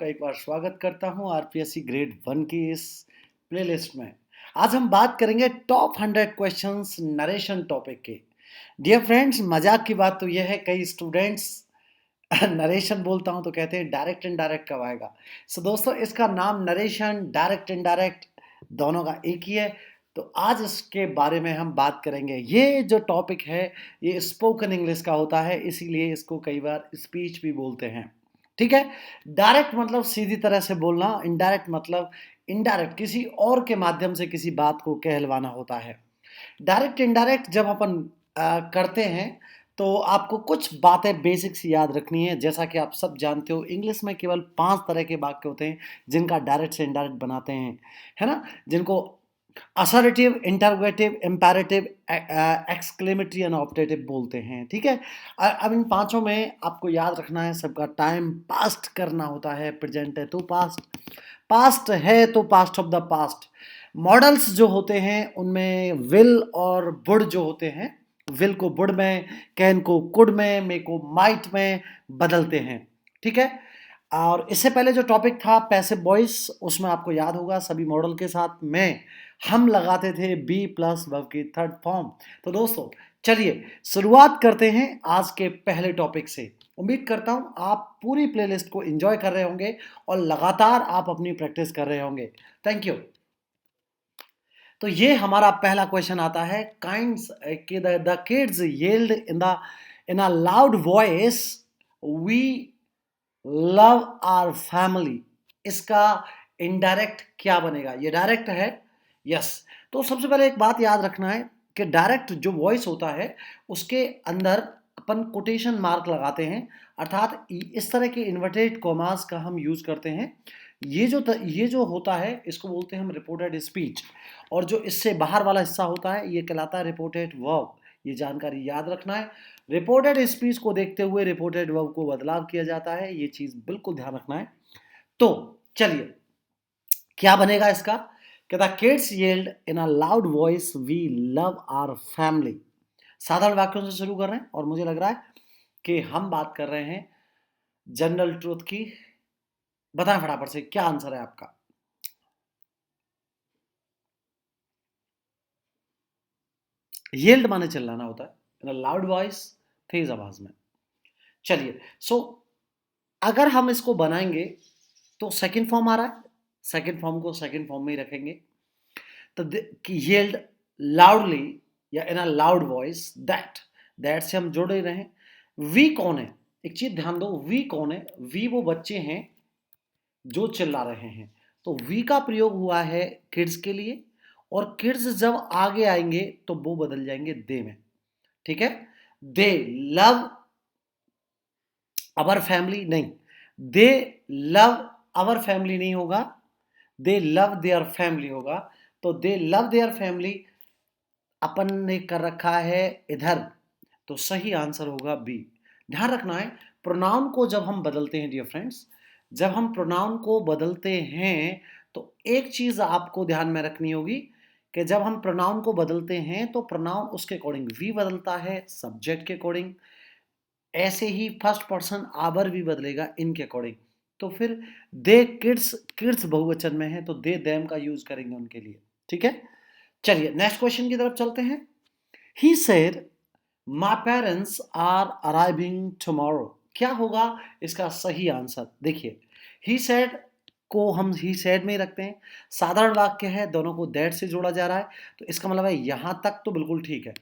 सबका एक बार स्वागत करता हूं आरपीएससी ग्रेड 1 की इस प्लेलिस्ट में। आज हम बात करेंगे टॉप 100 क्वेश्चंस नरेशन टॉपिक के। डियर फ्रेंड्स, मजाक की बात तो यह है, कई स्टूडेंट्स नरेशन बोलता हूं तो कहते हैं डायरेक्ट इनडायरेक्ट कब आएगा। सो दोस्तों, इसका नाम नरेशन, डायरेक्ट इनडायरेक्ट दोनों का एक ही है। तो आज इसके बारे में हम बात करेंगे। ये जो टॉपिक है ये स्पोकन इंग्लिश का होता है, इसीलिए इसको कई बार स्पीच भी बोलते हैं। ठीक है। डायरेक्ट मतलब सीधी तरह से बोलना, इनडायरेक्ट मतलब इनडायरेक्ट किसी और के माध्यम से किसी बात को कहलवाना होता है। डायरेक्ट इनडायरेक्ट जब अपन करते हैं तो आपको कुछ बातें बेसिक्स याद रखनी है। जैसा कि आप सब जानते हो, इंग्लिश में केवल 5 तरह के वाक्य होते हैं जिनका डायरेक्ट से इनडायरेक्ट बनाते हैं, है ना? जिनको assertive, interrogative, imperative, exclamatory and optative बोलते हैं। ठीक है। अब इन पांचों में आपको याद रखना है, सबका टाइम पास्ट करना होता है। प्रेजेंट है तो पास्ट, पास्ट है तो past of the past. Models जो होते हैं उनमें विल और वुड जो होते हैं, विल को वुड में, कैन को कुड में, मे को माइट में बदलते हैं। ठीक है। और इससे पहले जो टॉपिक था पैसिव वॉइस, उसमें आपको याद होगा सभी मॉडल के साथ में हम लगाते थे बी प्लस वर्ब की थर्ड फॉर्म। तो दोस्तों चलिए शुरुआत करते हैं आज के पहले टॉपिक से। उम्मीद करता हूं आप पूरी प्लेलिस्ट को एंजॉय कर रहे होंगे और लगातार आप अपनी प्रैक्टिस कर रहे होंगे। Thank you. तो ये हमारा पहला क्वेश्चन आता है, काइंड्स कि the kids yelled in a loud voice we love our family. इसका इनडायरेक्ट क्या बनेगा? ये डायरेक्ट है। यस। तो सबसे पहले एक बात याद रखना है कि डायरेक्ट जो वॉइस होता है उसके अंदर अपन कोटेशन मार्क लगाते हैं, अर्थात इस तरह के इन्वर्टेड कॉमास का हम यूज करते हैं। ये जो होता है इसको बोलते हैं हम रिपोर्टेड स्पीच, और जो इससे बाहर वाला हिस्सा होता है ये कहलाता है रिपोर्टेड वर्ब। ये जानकारी याद रखना है। रिपोर्टेड स्पीच को देखते हुए रिपोर्टेड वर्ब को बदलाव किया जाता है, ये चीज बिल्कुल ध्यान रखना है। तो चलिए क्या बनेगा इसका? कि the kids yelled in a loud voice we love our family. साधारण वाक्यों से शुरू कर रहे हैं और मुझे लग रहा है कि हम बात कर रहे हैं जनरल ट्रूथ की। बताएं फटाफट से क्या आंसर है आपका। येल्ड माने चिल्लाना होता है, इन अ लाउड वॉइस तेज आवाज में। चलिए अगर हम इसको बनाएंगे तो सेकंड फॉर्म आ रहा है, सेकंड फॉर्म को सेकंड फॉर्म में ही रखेंगे। तो येल्ड लाउडली या इन अ लाउड वॉइस, दैट से हम जोड़ ही रहे हैं। वी कौन है? एक चीज ध्यान दो, वी कौन है? वी वो बच्चे हैं जो चिल्ला रहे हैं। तो वी का प्रयोग हुआ है किड्स के लिए, और किड्स जब आगे आएंगे तो वो बदल जाएंगे दे में। ठीक है। दे लव अवर फैमिली नहीं, दे लव अवर फैमिली नहीं होगा, दे लव देयर फैमिली होगा। तो दे लव देयर फैमिली अपन ने कर रखा है इधर, तो सही आंसर होगा बी। ध्यान रखना है, प्रोनाउन को जब हम बदलते हैं डियर फ्रेंड्स, जब हम प्रोनाउन को बदलते हैं तो एक चीज आपको ध्यान में रखनी होगी कि जब हम प्रोनाउन को बदलते हैं तो प्रोनाउन उसके अकॉर्डिंग वी बदलता है, सब्जेक्ट के अकॉर्डिंग। ऐसे ही फर्स्ट पर्सन आवर भी बदलेगा इनके अकॉर्डिंग। तो फिर दे किड्स, किड्स बहुवचन में है तो दे देम का यूज करेंगे उनके लिए। ठीक है। चलिए नेक्स्ट क्वेश्चन की तरफ चलते हैं। He said my parents are arriving tomorrow. क्या होगा इसका सही आंसर? देखिए, ही सेड को हम ही सेड में ही रखते हैं, साधारण वाक्य है, दोनों को दैट से जोड़ा जा रहा है, तो इसका मतलब है यहां तक तो बिल्कुल ठीक है।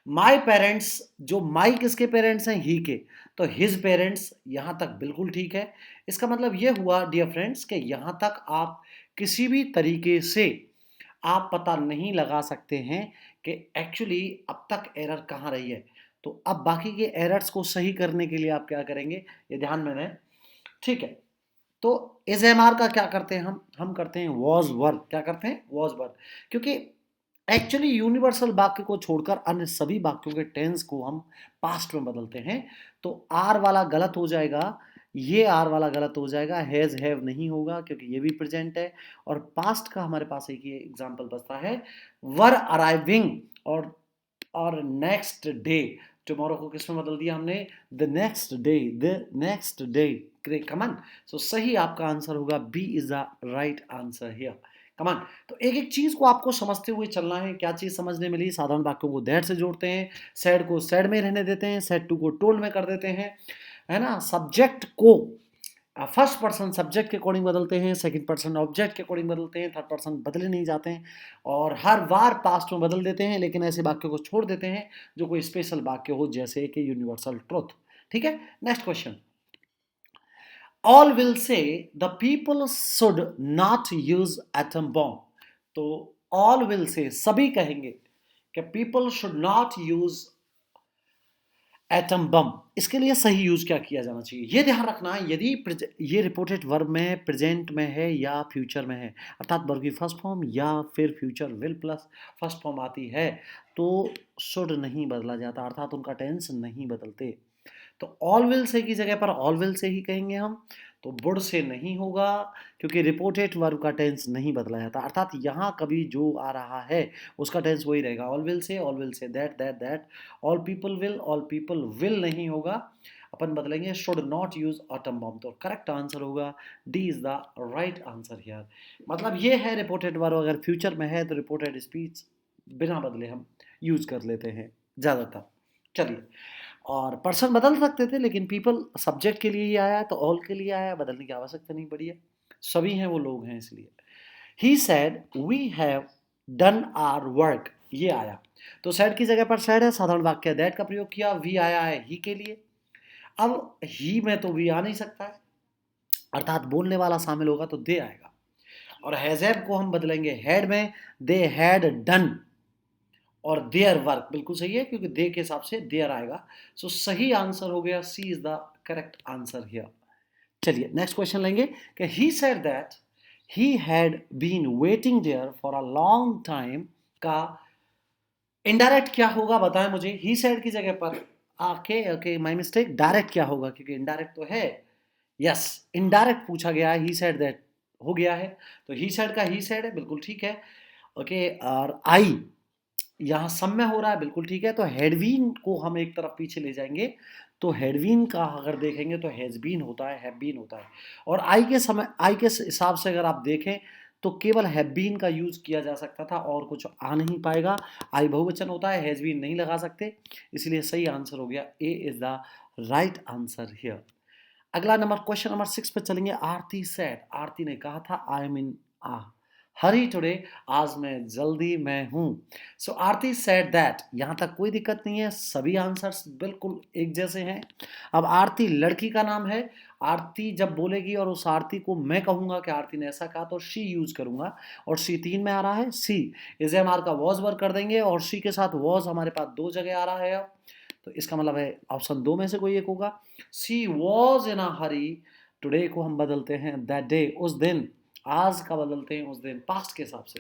माई पेरेंट्स, जो माई किसके पेरेंट्स हैं? ही के, तो हिज पेरेंट्स यहां तक बिल्कुल ठीक है। इसका मतलब यह हुआ डियर फ्रेंड्स कि यहां तक आप किसी भी तरीके से आप पता नहीं लगा सकते हैं कि एक्चुअली अब तक एरर कहाँ रही है। तो अब बाकी के एरर्स को सही करने के लिए आप क्या करेंगे, ये ध्यान में रहे। ठीक है। तो इस एम आर का क्या करते हैं हम करते हैं वॉज वर। क्या करते हैं? Was were. क्योंकि एक्चुअली यूनिवर्सल वाक्य को छोड़कर अन्य सभी वाक्यों के टेंस को हम पास्ट में बदलते हैं। तो आर वाला गलत हो जाएगा, ये आर वाला गलत हो जाएगा, हैज हैव नहीं होगा क्योंकि ये भी प्रेजेंट है। और पास्ट का हमारे पास एक ही एग्जांपल बचता है, वर अराइविंग और नेक्स्ट डे। टुमारो को किसमें बदल दिया हमने? The next day, the next day. Come on. So सही आपका आंसर होगा B is the right answer here. Come on. तो एक एक चीज को आपको समझते हुए चलना है। क्या चीज समझने मिली? साधारण वाक्यों को दैट से जोड़ते हैं, सैड को सैड में रहने देते हैं, सैड टू को टोल्ड में कर देते हैं, है ना। सब्जेक्ट को फर्स्ट पर्सन सब्जेक्ट के अकॉर्डिंग बदलते हैं, सेकंड पर्सन ऑब्जेक्ट के अकॉर्डिंग बदलते हैं, थर्ड पर्सन बदले नहीं जाते हैं, और हर बार पास्ट में बदल देते हैं, लेकिन ऐसे वाक्यों को छोड़ देते हैं जो कोई स्पेशल वाक्य हो, जैसे कि यूनिवर्सल ट्रुथ। ठीक है, next question. All will say the people should not use atom bomb. तो ऑल विल से सभी कहेंगे कि people should not use atom bomb. इसके लिए सही यूज क्या किया जाना चाहिए, ये ध्यान रखना। यदि ये रिपोर्टेड वर्ब में प्रेजेंट में है या फ्यूचर में है, अर्थात वर्ब की फर्स्ट फॉर्म या फिर future will plus first form आती है, तो शुड नहीं बदला जाता, अर्थात उनका टेंस नहीं बदलते। तो ऑल विल से की जगह पर ऑल विल से ही कहेंगे हम। तो वुड से नहीं होगा, क्योंकि रिपोर्टेड वर्ब का टेंस नहीं बदला जाता, अर्थात यहाँ कभी जो आ रहा है उसका टेंस वही रहेगा। All will say that that that. All people will नहीं होगा, अपन बदलेंगे should not use autumn bomb. तो करेक्ट आंसर होगा D is the right answer here. मतलब ये है रिपोर्टेड वर्ब अगर फ्यूचर में है तो रिपोर्टेड स्पीच बिना बदले हम यूज कर लेते हैं ज़्यादातर। चलिए, और पर्सन बदल सकते थे, लेकिन पीपल सब्जेक्ट के लिए ही आया तो ऑल के लिए आया, बदलने की आवश्यकता नहीं पड़ी है, सभी हैं वो लोग हैं इसलिए। He said we have done our work, ये आया। तो सैड की जगह पर सैड है, साधारण वाक्य दैट का प्रयोग किया, वी आया है ही के लिए। अब ही में तो वी आ नहीं सकता है, अर्थात बोलने वाला शामिल होगा तो दे आएगा। और हैजैब को हम बदलेंगे हैड में, दे हैड डन, और देयर वर्क बिल्कुल सही है, क्योंकि दे के हिसाब से देयर आएगा। सो सही आंसर हो गया, C is the correct answer here. चलिए नेक्स्ट क्वेश्चन लेंगे कि he said that he had been waiting there for a long time का इनडायरेक्ट क्या होगा बताएं मुझे। ही सेड की जगह पर okay okay my mistake, direct क्या होगा, क्योंकि इनडायरेक्ट तो है। यस, इनडायरेक्ट पूछा गया है, ही सेड दैट हो गया है, तो ही सेड का ही सेड है, बिल्कुल ठीक है। ओके, और आई यहाँ सब में हो रहा है, बिल्कुल ठीक है। तो हैडबीन को हम एक तरफ पीछे ले जाएंगे, तो हैडबीन का अगर देखेंगे तो हैजबीन होता है, हैवबीन होता है। और आई के समय, आई के हिसाब से अगर आप देखें तो केवल हैवबीन का यूज किया जा सकता था, और कुछ आ नहीं पाएगा। आई बहुवचन होता है, हैजबीन नहीं लगा सकते, इसलिए सही आंसर हो गया A is the right answer here. अगला नंबर, क्वेश्चन नंबर 6 पे चलेंगे। आरती सेड, आरती ने कहा था I am in uh Hari today, आज मैं जल्दी में हूं। सो आरती सेड दैट, यहां तक कोई दिक्कत नहीं है, सभी आंसर्स बिल्कुल एक जैसे हैं। अब आरती लड़की का नाम है, आरती जब बोलेगी और उस आरती को मैं कहूंगा कि आरती ने ऐसा कहा, तो शी यूज करूंगा, और सी 3 में आ रहा है। सी इज एम आर का वॉज वर्क कर देंगे, और शी के साथ वॉज हमारे पास 2 जगह आ रहा है अब, तो इसका मतलब है ऑप्शन 2 में से कोई एक होगा। सी was in a Hari, today को हम बदलते हैं दैट डे, उस दिन, आज का बदलते हैं उस दिन, पास्ट के हिसाब से।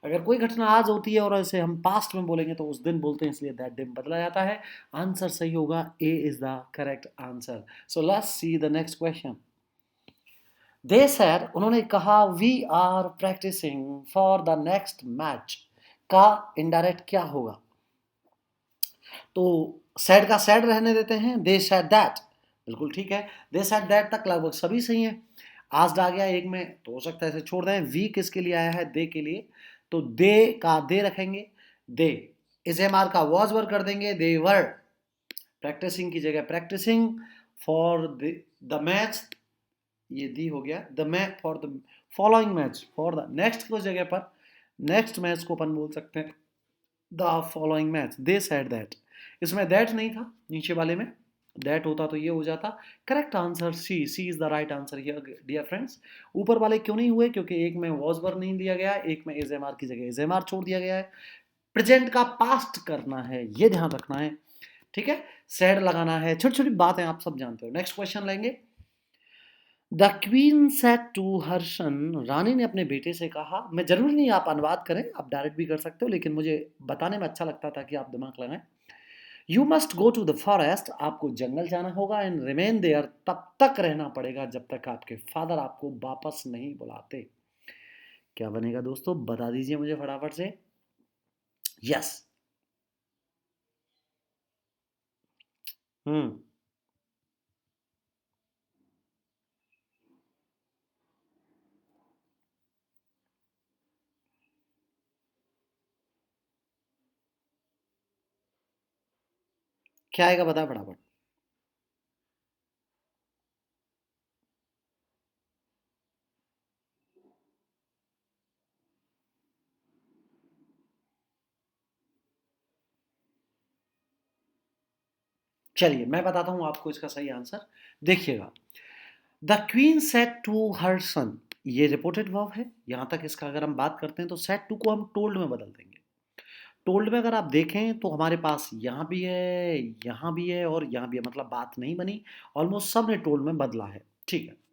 अगर कोई घटना आज होती है और ऐसे हम पास्ट में बोलेंगे तो उस दिन बोलते हैं, इसलिए दैट डे बदला जाता है। आंसर सही होगा, A is the correct answer. So let's see the next question. They said, उन्होंने कहा we are practising for the next match का इनडायरेक्ट क्या होगा। तो सैड का सैड रहने देते हैं, दे सैड दैट, बिल्कुल ठीक है। दे सैड दैट तक लगभग सभी सही हैं। आज आ गया एक में तो हो सकता है इसे छोड़ दें। वी किसके लिए आया है, दे के लिए, तो दे का दे रखेंगे, दे। इस एम आर का वॉज वर्क कर देंगे, दे वर प्रैक्टिसिंग की जगह प्रैक्टिसिंग फॉर द मैच, ये दी हो गया, the match for the following match, for the next को जगह पर नेक्स्ट मैच को अपन बोल सकते हैं the following match, they said that. इसमें दैट नहीं था नीचे वाले में, दैट होता तो ये हो जाता। Correct answer C, C is the right answer here dear friends. ऊपर वाले क्यों नहीं हुए, क्योंकि एक में वॉज वर्ब नहीं दिया गया, एक में इज एम आर की जगह इज एम आर छोड़ दिया गया है। प्रेजेंट का पास्ट करना है, ये ध्यान रखना है, ठीक है। सैड लगाना है, छोटी छोटी बातें आप सब जानते हो। नेक्स्ट क्वेश्चन लेंगे। The queen said to her son, रानी ने अपने बेटे से कहा, मैं जरूरी नहीं आप अनुवाद करें, आप डायरेक्ट भी कर सकते हो, लेकिन मुझे बताने में अच्छा लगता था कि आप दिमाग लगाएं। You must go to the forest, आपको जंगल जाना होगा, एंड रिमेन देयर, तब तक रहना पड़ेगा जब तक आपके फादर आपको वापस नहीं बुलाते। क्या बनेगा दोस्तों, बता दीजिए मुझे फटाफट से। यस। हम्म क्या आएगा बता फटाफट। चलिए मैं बताता हूं आपको इसका सही आंसर। देखिएगा, the queen said to her son, ये रिपोर्टेड वर्ब है। यहां तक इसका अगर हम बात करते हैं तो सेड टू को हम टोल्ड में बदल देंगे। टोल्ड में अगर आप देखें तो हमारे पास यहाँ भी है, यहाँ भी है और यहाँ भी है, मतलब बात नहीं बनी। ऑलमोस्ट सब ने टोल्ड में बदला है, ठीक है।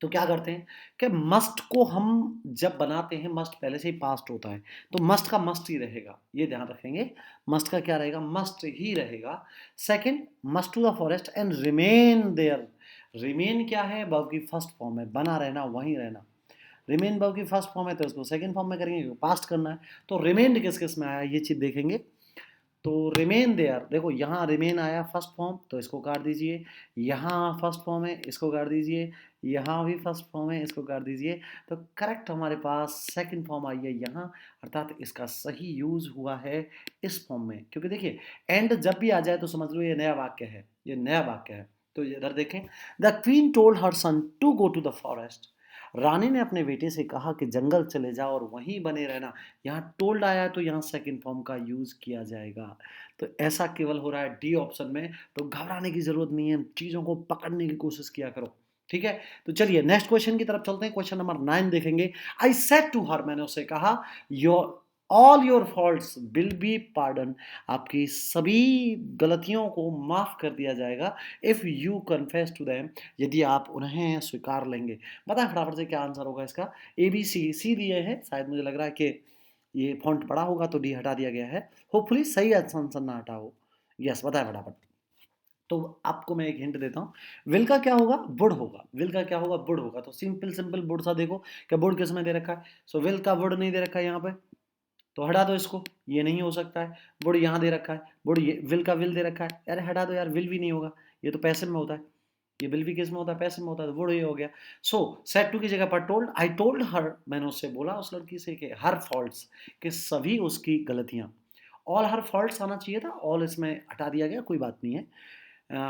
तो क्या करते हैं कि मस्ट को हम जब बनाते हैं, मस्ट पहले से ही पास्ट होता है, तो मस्ट का मस्ट ही रहेगा, ये ध्यान रखेंगे। मस्ट का क्या रहेगा, मस्ट ही रहेगा। Second, must to the forest and remain there. Remain क्या है, वर्ब की फर्स्ट फॉर्म है, बना रहना, वहीं रहना। रिमेन वर्ब की फर्स्ट फॉर्म है तो इसको सेकंड फॉर्म में करेंगे, पास्ट करना है। तो रिमेन्ड किस किस में आया ये चीज देखेंगे। तो रिमेन देयर, देखो यहाँ रिमेन आया फर्स्ट फॉर्म, तो इसको काट दीजिए। यहाँ फर्स्ट फॉर्म है, इसको काट दीजिए। यहाँ भी फर्स्ट फॉर्म है, इसको काट दीजिए। तो करेक्ट हमारे पास सेकंड फॉर्म आई है यहाँ, अर्थात इसका सही यूज हुआ है इस फॉर्म में। क्योंकि देखिए एंड जब भी आ जाए तो समझ लो ये नया वाक्य है, ये नया वाक्य है। तो इधर देखें, the queen told her son to go to the forest. रानी ने अपने बेटे से कहा कि जंगल चले जाओ और वहीं बने रहना। यहाँ टोल्ड आया तो यहाँ सेकंड फॉर्म का यूज किया जाएगा। तो ऐसा केवल हो रहा है डी ऑप्शन में। तो घबराने की जरूरत नहीं है, चीजों को पकड़ने की कोशिश किया करो, ठीक है। तो चलिए नेक्स्ट क्वेश्चन की तरफ चलते हैं। क्वेश्चन नंबर 9 देखेंगे। आई सेड टू हर, मैंने उससे कहा, your all your faults will be pardon, आपकी सभी गलतियों को माफ कर दिया जाएगा। If you confess to them, यदि आप उन्हें स्वीकार लेंगे। बताएं फटाफट से क्या आंसर होगा इसका। ए बी सी, सी दिए हैं, शायद मुझे लग रहा है कि ये फॉन्ट बड़ा होगा तो डी हटा दिया गया है। होपफुली सही आंसर ना हटा हो। यस, बताएं फटाफट। तो आपको मैं एक हिंट देता हूँ। विल का क्या होगा, वुड होगा। विल का क्या होगा, वुड होगा। तो सिंपल सिंपल वुड सा देखो, क्या वुड किस में दे रखा है। सो विल का वुड नहीं दे रखा है यहाँ पे, तो हटा दो इसको, ये नहीं हो सकता है। वुड यहाँ दे रखा है, वुड ये विल का विल दे रखा है, अरे हटा दो यार, विल भी नहीं होगा, ये तो पैसिव में होता है। ये विल भी किस में होता है, पैसिव में होता है, तो वुड ये हो गया। सो सेड टू की जगह पर टोल्ड, आई टोल्ड हर, मैंने उससे बोला, उस लड़की से, कि हर फॉल्ट्स, कि सभी उसकी गलतियां। ऑल हर फॉल्ट्स आना चाहिए था, ऑल इसमें हटा दिया गया, कोई बात नहीं है।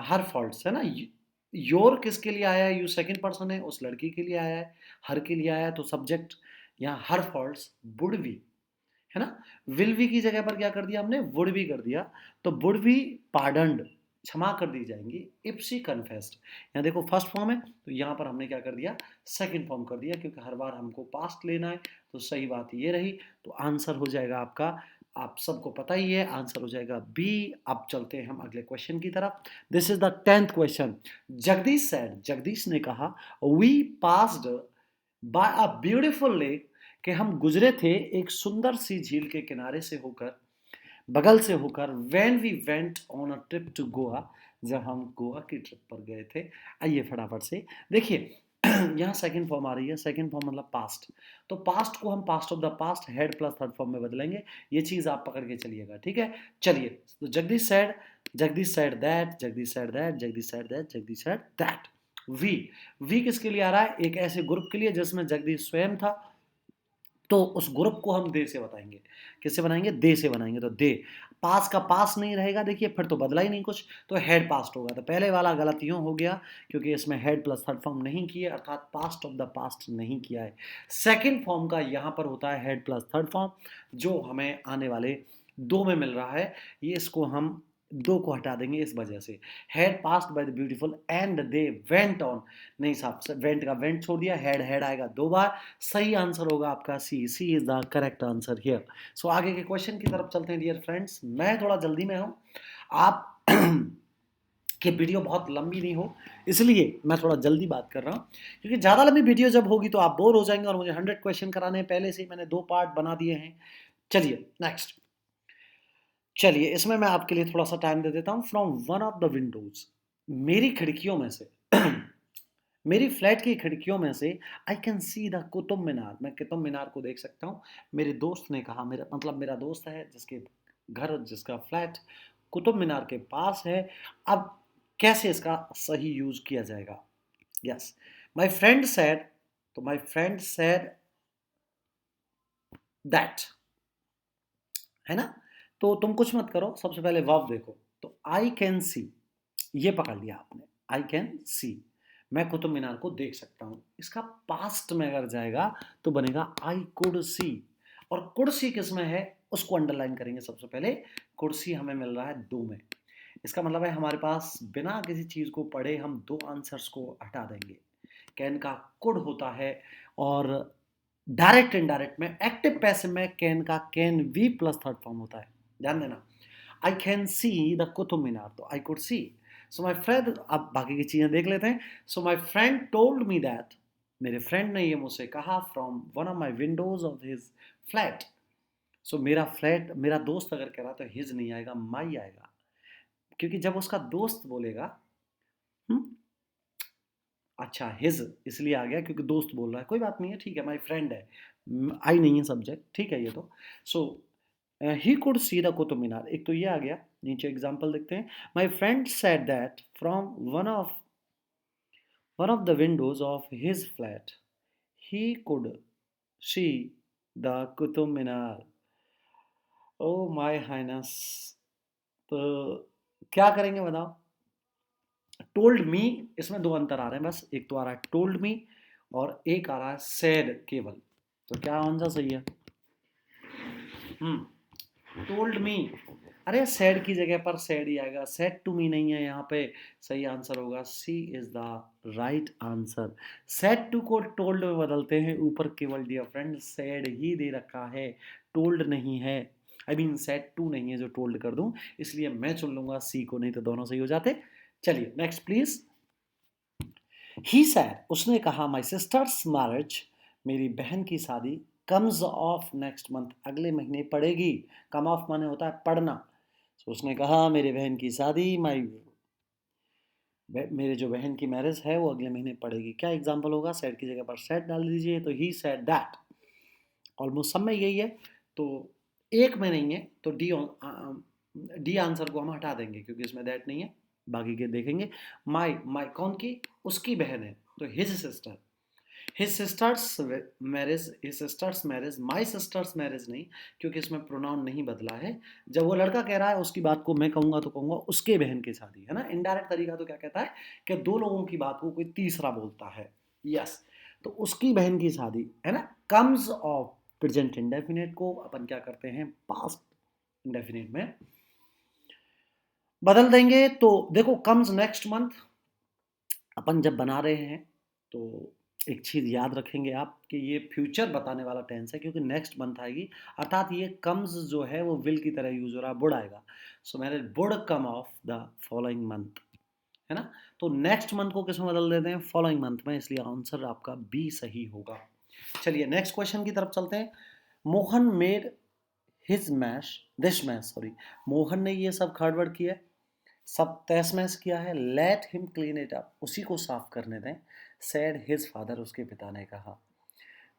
हर फॉल्ट्स है ना। योर किसके लिए आया है, यू सेकंड पर्सन है, उस लड़की के लिए आया है। हर के लिए आया है तो सब्जेक्ट, यहाँ हर फॉल्ट्स वुड बी, है ना। विल बी की जगह पर क्या कर दिया हमने, वुड बी कर दिया। तो वुड बी पार्डन्ड, क्षमा कर दी जाएंगी, इफ शी कन्फेस्ड। यहाँ देखो फर्स्ट फॉर्म है, तो यहाँ पर हमने क्या कर दिया, सेकंड फॉर्म कर दिया, क्योंकि हर बार हमको पास्ट लेना है। तो सही बात ये रही। तो आंसर हो जाएगा आपका, आप सबको पता ही है, आंसर हो जाएगा बी। अब चलते हैं हम अगले क्वेश्चन की तरफ। This is the 10th question. Jagdish said, Jagdish ने कहा, we passed by a beautiful lake, कि हम गुजरे थे एक सुंदर सी झील के किनारे से होकर, बगल से होकर। When we went on a trip to Goa, जब हम गोवा की ट्रिप पर गए थे। आइए फटाफट से देखिए, यहाँ सेकंड फॉर्म आ रही है, सेकंड फॉर्म मतलब पास्ट। तो पास्ट को हम past of the past head plus third form में बदलेंगे। ये चीज आप पकड़ के चलिएगा, ठीक है। चलिए, तो Jagdish said, Jagdish said that, Jagdish said that, Jagdish said that, Jagdish said that. We, we किसके लिए आ रहा है, एक ऐसे ग्रुप के लिए जिसमें जगदीश स्वयं था। तो उस ग्रुप को हम दे से बताएंगे। किससे बनाएंगे, दे से बनाएंगे। तो दे, पास का पास नहीं रहेगा, देखिए फिर तो बदला ही नहीं कुछ, तो हेड पास्ट होगा। तो पहले वाला गलत यूं हो गया, क्योंकि इसमें हेड प्लस थर्ड फॉर्म नहीं किया, अर्थात पास्ट ऑफ द पास्ट नहीं किया है। सेकंड फॉर्म का यहां पर होता है हेड प्लस थर्ड फॉर्म, जो हमें आने वाले दो में मिल रहा है। ये इसको हम दो को हटा देंगे इस वजह से। Had passed by the beautiful and they went on, नहीं साहब, वेंट का वेंट छोड़ दिया, हैड हैड आएगा दो बार। सही आंसर होगा आपका C, C is the correct answer here. So आगे के क्वेश्चन की तरफ चलते हैं डियर फ्रेंड्स। मैं थोड़ा जल्दी में हूं, आप कि वीडियो बहुत लंबी नहीं हो, इसलिए मैं थोड़ा जल्दी बात कर रहा हूँ। क्योंकि ज़्यादा लंबी वीडियो जब होगी तो आप बोर हो जाएंगे, और मुझे 100 क्वेश्चन कराने हैं, पहले से ही मैंने 2 पार्ट बना दिए हैं। चलिए नेक्स्ट। चलिए इसमें मैं आपके लिए थोड़ा सा टाइम दे देता हूँ। From one of the Windows, मेरी खिड़कियों में से, मेरी फ्लैट की खिड़कियों में से, I can see the Qutub Minar, मैं कुतुब मीनार को देख सकता हूँ। मेरे दोस्त ने कहा, मेरा मतलब मेरा दोस्त है जिसके घर, जिसका फ्लैट कुतुब मीनार के पास है। अब कैसे इसका सही यूज किया जाएगा। यस, माई फ्रेंड सेड, तो माई फ्रेंड सेड दैट, है ना। तो तुम कुछ मत करो, सबसे पहले वर्ब देखो। तो आई कैन सी, ये पकड़ लिया आपने, आई कैन सी, मैं कुतुब मीनार को देख सकता हूँ। इसका पास्ट में अगर जाएगा तो बनेगा आई कुड सी, और कुर्सी किस में है उसको अंडरलाइन करेंगे सबसे पहले। कुर्सी हमें मिल रहा है दो में, इसका मतलब है हमारे पास बिना किसी चीज़ को पढ़े हम दो आंसर्स को हटा देंगे। कैन का कुड होता है, और डायरेक्ट इनडायरेक्ट में एक्टिव पैसिव में कैन का can V plus third form होता है, ध्यान देना। I can see the Qutub Minar, तो I could see. So my friend, अब बाकी की चीज़ें देख लेते हैं। So my friend told me that, मेरे फ्रेंड ने ये मुझसे कहा, from one of my windows of his flat. So मेरा फ्लैट, मेरा दोस्त अगर कह रहा तो हिज नहीं आएगा, माई आएगा, क्योंकि जब उसका दोस्त बोलेगा, हम्म, अच्छा हिज इसलिए आ गया क्योंकि दोस्त बोल रहा है, कोई बात नहीं है, ठीक है, माई फ्रेंड है, आई नहीं है सब्जेक्ट, ठीक है ये तो। So he could see the Qutub Minar, एक तो ये आ गया। नीचे एग्जाम्पल देखते हैं। My friend said that from one of the windows of his flat he could see the Qutub Minar. O my highness, तो क्या करेंगे बताओ। टोल्ड मी, इसमें दो अंतर आ रहे हैं बस, एक तो आ रहा है टोल्ड मी और एक आ रहा है सेड केवल। तो क्या आंसर सही है? टोल्ड मी, अरे सैड की जगह पर सैड ही आएगा, सैड टू मी नहीं है यहाँ पे। सही आंसर होगा C is the right answer. Said to को टोल्ड में बदलते हैं, ऊपर केवल डियर फ्रेंड सैड ही दे रखा है, टोल्ड नहीं है। आई मीन सैड टू नहीं है जो टोल्ड कर दूं, इसलिए मैं चुन लूंगा सी को, नहीं तो दोनों सही हो जाते। चलिए नेक्स्ट प्लीज। ही सैड, उसने कहा, माई सिस्टर्स मैरिज, मेरी बहन की शादी, कम्स ऑफ नेक्स्ट मंथ, अगले महीने पड़ेगी। कम ऑफ माने होता है पढ़ना। तो उसने कहा मेरी बहन की शादी, माई, मेरे जो बहन की मैरिज है वो अगले महीने पड़ेगी। क्या एग्जाम्पल होगा? सैड की जगह पर सैड डाल दीजिए, तो ही सैड दैट। ऑलमोस्ट सब में यही है, तो एक में नहीं है, तो डी, डी आंसर को हम हटा देंगे क्योंकि इसमें दैट नहीं है। बाकी के देखेंगे। माई, माई कौन की? उसकी बहन है, तो his sister. His sister's marriage, his sister's marriage, my sister's marriage नहीं, क्योंकि इसमें प्रोनाउन नहीं बदला है। जब वो लड़का कह रहा है उसकी बात को मैं कहूँगा तो कहूँगा उसके बहन की शादी, है ना। इनडायरेक्ट तरीका तो क्या कहता है कि दो लोगों की बात को कोई तीसरा बोलता है। यस, तो उसकी बहन की शादी, है ना। कम्स ऑफ, प्रेजेंट इंडेफिनिट को अपन क्या करते हैं पास्ट इंडेफिनिट में बदल देंगे। तो देखो कम्स नेक्स्ट मंथ अपन जब बना रहे हैं तो एक चीज़ याद रखेंगे आप कि ये फ्यूचर बताने वाला टेंस है, क्योंकि नेक्स्ट मंथ आएगी, अर्थात ये कम्स जो है वो विल की तरह यूज हो रहा है, बुड आएगा। सो मैंने बुड कम ऑफ द फॉलोइंग मंथ, है ना। तो नेक्स्ट मंथ को किसमें बदल देते हैं? फॉलोइंग मंथ में, इसलिए आंसर आपका बी सही होगा। चलिए नेक्स्ट क्वेश्चन की तरफ चलते हैं। Mohan made his mash, this mash sorry, Mohan ने ये सब खड़बड़ किया, सब तहस महस किया है। Late him clean it up, उसी को साफ करने दें। सैड हिज फादर, उसके पिता ने कहा।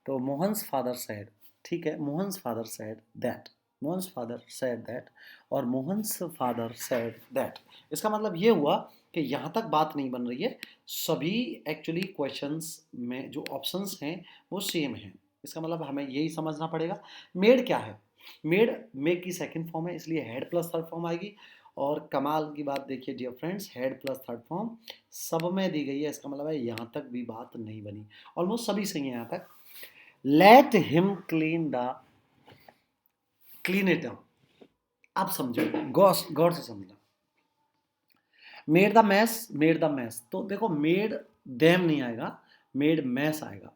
तो मोहन्स फादर सैड, ठीक है, Mohan's father sad that, Mohan's father sad that, और मोहन्स फादर सैड दैट। इसका मतलब ये हुआ कि यहाँ तक बात नहीं बन रही है, सभी एक्चुअली क्वेश्चंस में जो ऑप्शंस हैं वो सेम हैं। इसका मतलब हमें यही समझना पड़ेगा। मेड क्या है? मेड मेक की सेकंड फॉर्म है, इसलिए हेड प्लस थर्ड फॉर्म आएगी। और कमाल की बात देखिए dear friends, had plus third form सब में दी गई है, इसका मतलब है यहाँ तक भी बात नहीं बनी। ऑलमोस्ट सभी सही है यहाँ तक। Let him clean it up, आप समझो, गौर से समझना। Made the mess, made the mess, तो देखो मेड देम नहीं आएगा, मेड मैस आएगा,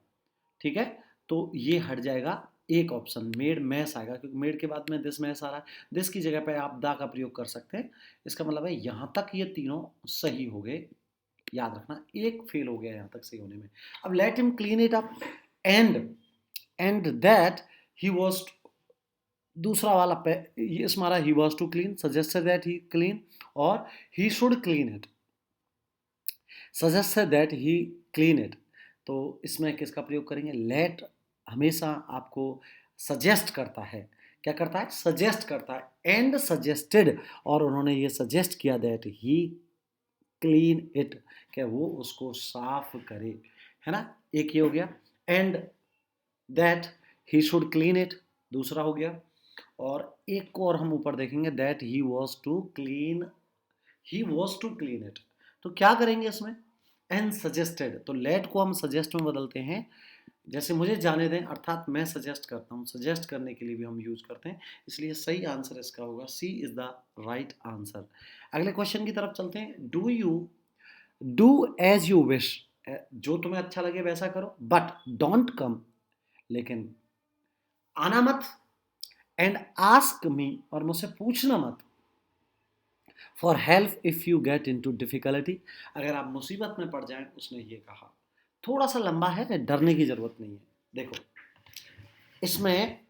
ठीक है। तो ये हट जाएगा एक ऑप्शन, मेड मैस आएगा, क्योंकि मेड के बाद में दिस मैस आ रहा है। दिस की जगह पे आप दा का प्रयोग कर सकते हैं। इसका मतलब है यहाँ तक ये तीनों सही हो गए, याद रखना, एक फेल हो गया यहाँ तक सही होने में। अब let him clean it up and that he was, दूसरा वाला ये हमारा he was to clean, suggested that he clean, और he should clean it, suggested that he clean it. तो इसमें किसका प्रयोग करेंगे? लेट हमेशा आपको सजेस्ट करता है, क्या करता है? सजेस्ट करता है। एंड सजेस्टेड, और उन्होंने ये सजेस्ट किया दैट ही क्लीन इट, क्या वो उसको साफ करे, है ना। एक ये हो गया। And that he should clean it, दूसरा हो गया। और एक को और हम ऊपर देखेंगे, that he was to clean he was to clean it. तो क्या करेंगे इसमें, एंड सजेस्टेड, तो लेट को हम सजेस्ट में बदलते हैं, जैसे मुझे जाने दें, अर्थात मैं सजेस्ट करता हूँ, सजेस्ट करने के लिए भी हम यूज करते हैं, इसलिए सही आंसर इसका होगा C is the right answer. अगले क्वेश्चन की तरफ चलते हैं। डू एज यू विश, जो तुम्हें अच्छा लगे वैसा करो, बट डोंट कम, लेकिन आना मत, एंड आस्क मी, और मुझसे पूछना मत, for help if you get in to difficulty, अगर आप मुसीबत में पड़ जाएं, उसने ये कहा। थोड़ा सा लंबा है, डरने की जरूरत नहीं है। देखो इसमें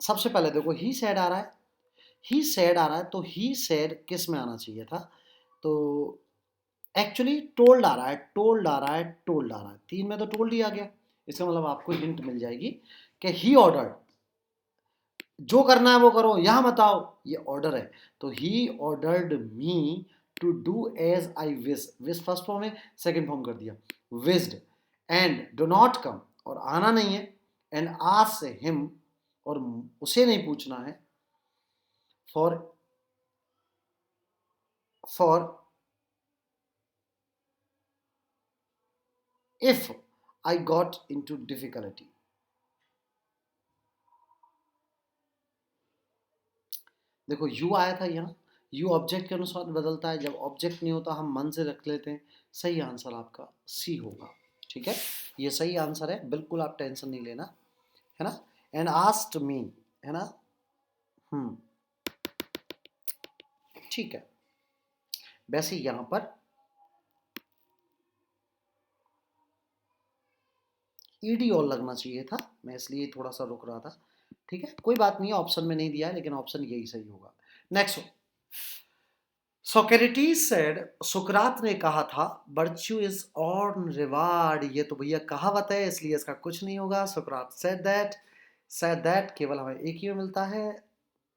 सबसे पहले देखो ही सेड आ रहा है, ही सेड आ रहा है, तो ही सेड किस में आना चाहिए था, तो एक्चुअली टोल्ड आ रहा है, टोल्ड आ रहा है, टोल्ड आ रहा है, तीन में तो टोल्ड ही आ गया। इसका मतलब आपको हिंट मिल जाएगी कि ही ऑर्डर्ड, जो करना है वो करो, यहां मत आओ, ये ऑर्डर है। तो he ordered me to do as I wish, wish first form है, सेकंड फॉर्म कर दिया wished, and do not come, और आना नहीं है, एंड आस्क हिम, और उसे नहीं पूछना है, for for if I got in to difficulty. देखो यू आया था यहाँ, यू ऑब्जेक्ट के अनुसार बदलता है, जब ऑब्जेक्ट नहीं होता हम मन से रख लेते हैं। सही आंसर आपका सी होगा। ठीक है, ये सही आंसर है, बिल्कुल आप टेंशन नहीं लेना, है ना। एंड आस्क्ड मी, है ना। हम्म, ठीक है। वैसे यहां पर ईडी और लगना चाहिए था, मैं इसलिए थोड़ा सा रुक रहा था। ठीक है, कोई बात नहीं है, ऑप्शन में नहीं दिया है, लेकिन ऑप्शन यही सही होगा। नेक्स्ट, सोक्रेटिस सेड, सुकरात ने कहा था, बर्च्यू इज ऑन रिवार्ड, ये तो भैया कहावत है, इसलिए इसका कुछ नहीं होगा। सुकरात सेड दैट केवल हमें एक ही में मिलता है,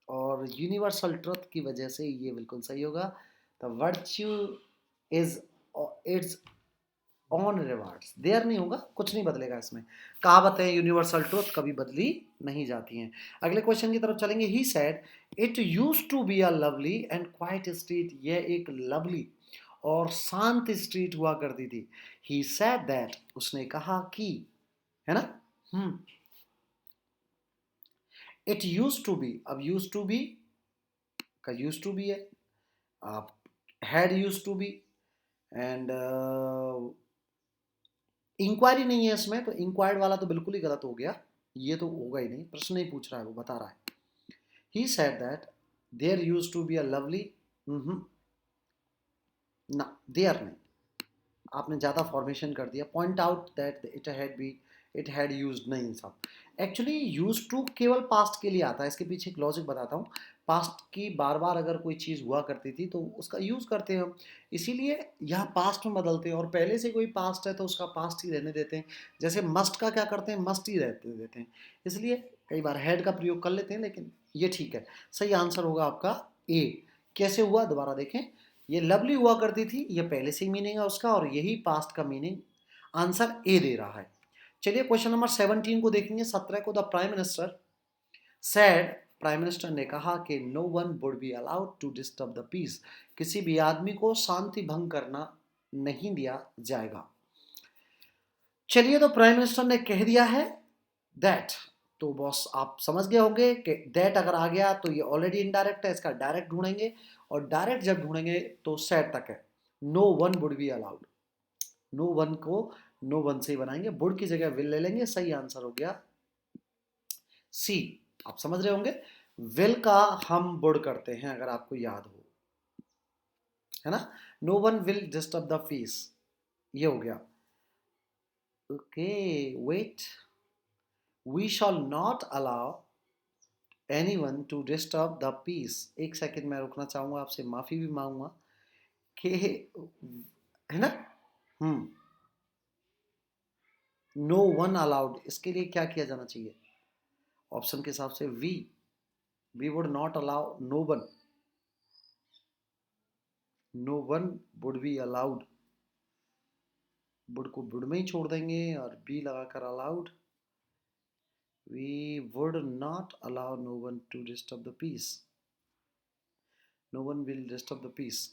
और यूनिवर्सल ट्रुथ की वजह से ये बिल्कुल सही होगा। The virtue is its own rewards, there नहीं होगा, कुछ नहीं बदलेगा इसमें। कहावत है, यूनिवर्सल ट्रुथ कभी बदली नहीं जाती हैं। अगले क्वेश्चन की तरफ चलेंगे। He said it use to be a lovely and quite street, यह एक लवली और शांत स्ट्रीट हुआ करती थी। ही सेड दैट, उसने कहा कि, है ना। इट यूज टू बी, अब यूज टू बी का यूज टू बी है, आप had use to be, and inquiry नहीं है इसमें, तो इंक्वायर्ड वाला तो बिल्कुल ही गलत हो गया, ये तो होगा ही नहीं, प्रश्न नहीं पूछ रहा है, वो बता रहा है। He said that there use to be a lovely, ना, देयर नहीं, आपने ज़्यादा फॉर्मेशन कर दिया। Point out that it had use, नहीं साहब, एक्चुअली यूज टू केवल पास्ट के लिए आता है, इसके पीछे एक लॉजिक बताता हूँ। पास्ट की बार बार अगर कोई चीज़ हुआ करती थी तो उसका यूज़ करते हैं हम, इसीलिए यहाँ पास्ट में बदलते हैं, और पहले से कोई पास्ट है तो उसका पास्ट ही रहने देते हैं। जैसे मस्ट का क्या करते हैं, मस्ट ही रहते देते हैं, इसलिए कई बार हैड का प्रयोग कर लेते हैं, लेकिन ये ठीक है। सही आंसर होगा आपका ए। कैसे हुआ, दोबारा देखें। ये लवली हुआ करती थी, ये पहले से ही मीनिंग है उसका, और यही पास्ट का मीनिंग आंसर ए दे रहा है। चलिए क्वेश्चन नंबर 17 को देखेंगे। 17 को, the prime minister said, prime minister ने कहा कि no one would be allowed to disturb the peace, किसी भी आदमी को शांति भंग करना नहीं दिया जाएगा। चलिए, तो प्राइम मिनिस्टर ने कह दिया है दैट, तो बॉस आप समझ गए होंगे कि दैट अगर आ गया तो ये ऑलरेडी इनडायरेक्ट है, इसका डायरेक्ट ढूंढेंगे, और डायरेक्ट जब ढूंढेंगे तो सेट तक है। No one would be allowed, no one को नो वन से ही बनाएंगे, वुड की जगह विल ले लेंगे। सही आंसर हो गया सी। आप समझ रहे होंगे, विल का हम वुड करते हैं, अगर आपको याद हो, है ना। No one will disturb the peace, ये हो गया। Okay, wait, we shall not allow anyone to disturb the peace. एक सेकंड मैं रुकना चाहूंगा, आपसे माफी भी मांगूंगा कि, है ना। हम्म, नो वन अलाउड, इसके लिए क्या किया जाना चाहिए, ऑप्शन के हिसाब से we would not allow no one, no one would be allowed, would को वुड में ही छोड़ देंगे और बी लगाकर allowed, we would not allow no one to disturb the peace, no one will disturb the peace.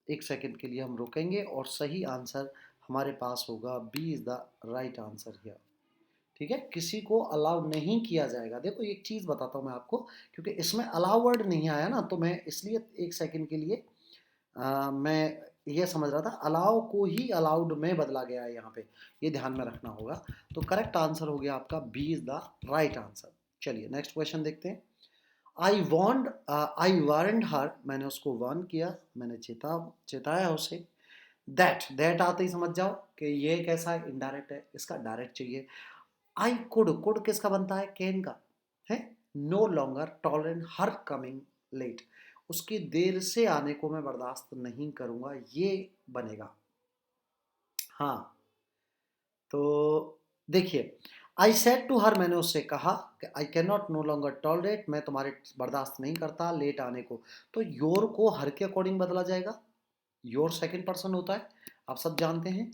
एक second के लिए हम रुकेंगे और सही आंसर हमारे पास होगा B is the right answer here. ठीक है, किसी को अलाउ नहीं किया जाएगा। देखो एक चीज़ बताता हूँ मैं आपको, क्योंकि इसमें अलाउ वर्ड नहीं आया ना, तो मैं इसलिए एक सेकंड के लिए मैं ये समझ रहा था अलाउ को ही अलाउड में बदला गया है यहाँ पे, ये ध्यान में रखना होगा। तो करेक्ट आंसर हो गया आपका B is the right answer. चलिए नेक्स्ट क्वेश्चन देखते हैं। आई वारंट हर, मैंने उसको वार्न किया, मैंने चेताया उसे। दैट आते ही समझ जाओ कि ये कैसा है, इनडायरेक्ट है, इसका डायरेक्ट चाहिए। आई कुड किसका बनता है, कैन का है। No longer tolerant her coming late, उसकी देर से आने को मैं बर्दाश्त नहीं करूंगा, ये बनेगा। हाँ, तो देखिए, आई सेड टू हर, मैंने उससे कहा कि I can not know longer tolerate, मैं तुम्हारे बर्दाश्त नहीं करता लेट आने को। तो योर को हर के अकॉर्डिंग बदला जाएगा। योर सेकंड पर्सन होता है, आप सब जानते हैं।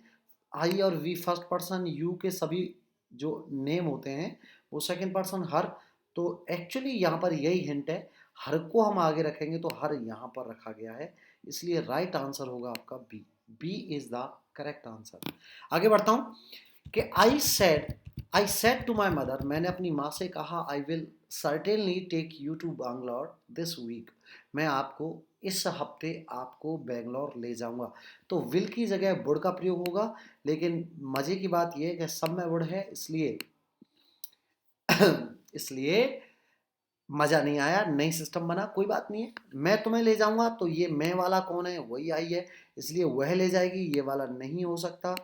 आई और वी फर्स्ट पर्सन, यू के सभी जो नेम होते हैं वो सेकंड पर्सन हर। तो एक्चुअली यहाँ पर यही हिंट है, हर को हम आगे रखेंगे तो हर यहाँ पर रखा गया है, इसलिए राइट आंसर होगा आपका B. B is the correct answer. आगे बढ़ता हूँ कि I said to my mother, मैंने अपनी माँ से कहा, I will certainly take you to Bangalore this week, मैं आपको इस हफ्ते आपको बेंगलोर ले जाऊंगा। तो विल की जगह वुड का प्रयोग होगा, लेकिन मजे की बात यह है कि सब में वुड है, इसलिए इसलिए मजा नहीं आया, नई सिस्टम बना, कोई बात नहीं है। मैं तुम्हें ले जाऊंगा, तो ये मैं वाला कौन है, वही आई है, इसलिए वह ले जाएगी, ये वाला नहीं हो सकता।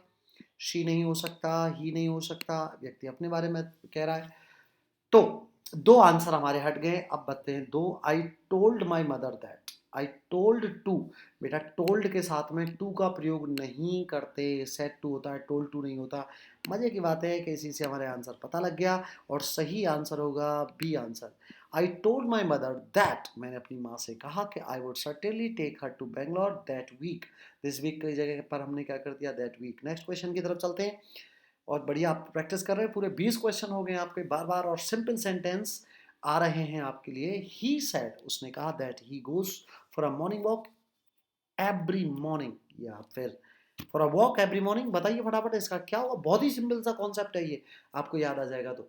शी नहीं हो सकता, ही नहीं हो सकता, व्यक्ति अपने बारे में कह रहा है। तो दो आंसर हमारे हट गए। अब बताते हैं दो। I told my mother that, I told to, बेटा टोल्ड के साथ में टू का प्रयोग नहीं करते, सेट टू होता है, टोल्ड टू नहीं होता। मजे की बात है कि इसी से हमारे आंसर पता लग गया, और सही आंसर होगा B answer. I told my mother that, मैंने अपनी माँ से कहा कि I would certainly take her to Bangalore that week, this week की जगह पर हमने क्या कर दिया, दैट वीक। नेक्स्ट क्वेश्चन की तरफ चलते हैं। और बढ़िया आप प्रैक्टिस कर रहे हैं, पूरे 20 क्वेश्चन हो गए आपके बार बार, और सिंपल सेंटेंस आ रहे हैं आपके लिए। ही सेड, उसने कहा, that he goes for a morning walk every morning, या फिर for a walk every morning. बताइए फटाफट इसका क्या होगा, बहुत ही सिंपल सा कॉन्सेप्ट है ये, आपको याद आ जाएगा। तो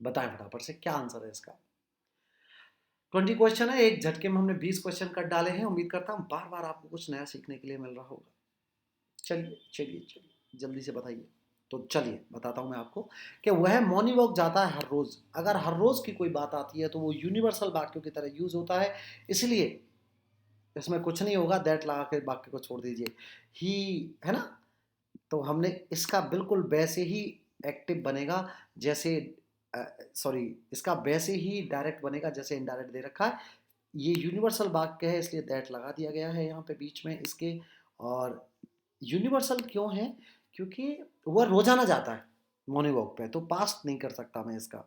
बताएं फटाफट से क्या आंसर है इसका। 20 क्वेश्चन है, एक झटके में हमने 20 क्वेश्चन कर डाले हैं। उम्मीद करता हूँ बार बार आपको कुछ नया सीखने के लिए मिल रहा होगा। चलिए चलिए चलिए जल्दी से बताइए। तो चलिए बताता हूँ मैं आपको कि वह मॉर्निंग वॉक जाता है हर रोज़। अगर हर रोज़ की कोई बात आती है तो वो यूनिवर्सल वाक्यों की तरह यूज़ होता है, इसलिए इसमें कुछ नहीं होगा, दैट लगा के वाक्य को छोड़ दीजिए। ही है ना, तो हमने इसका बिल्कुल वैसे ही एक्टिव बनेगा जैसे, सॉरी, इसका वैसे ही डायरेक्ट बनेगा जैसे इनडायरेक्ट दे रखा है। ये यूनिवर्सल वाक्य है, इसलिए दैट लगा दिया गया है यहाँ पे बीच में इसके। और यूनिवर्सल क्यों है, क्योंकि वह रोजाना जाता है मॉर्निंग वॉक पे, तो पास्ट नहीं कर सकता मैं इसका।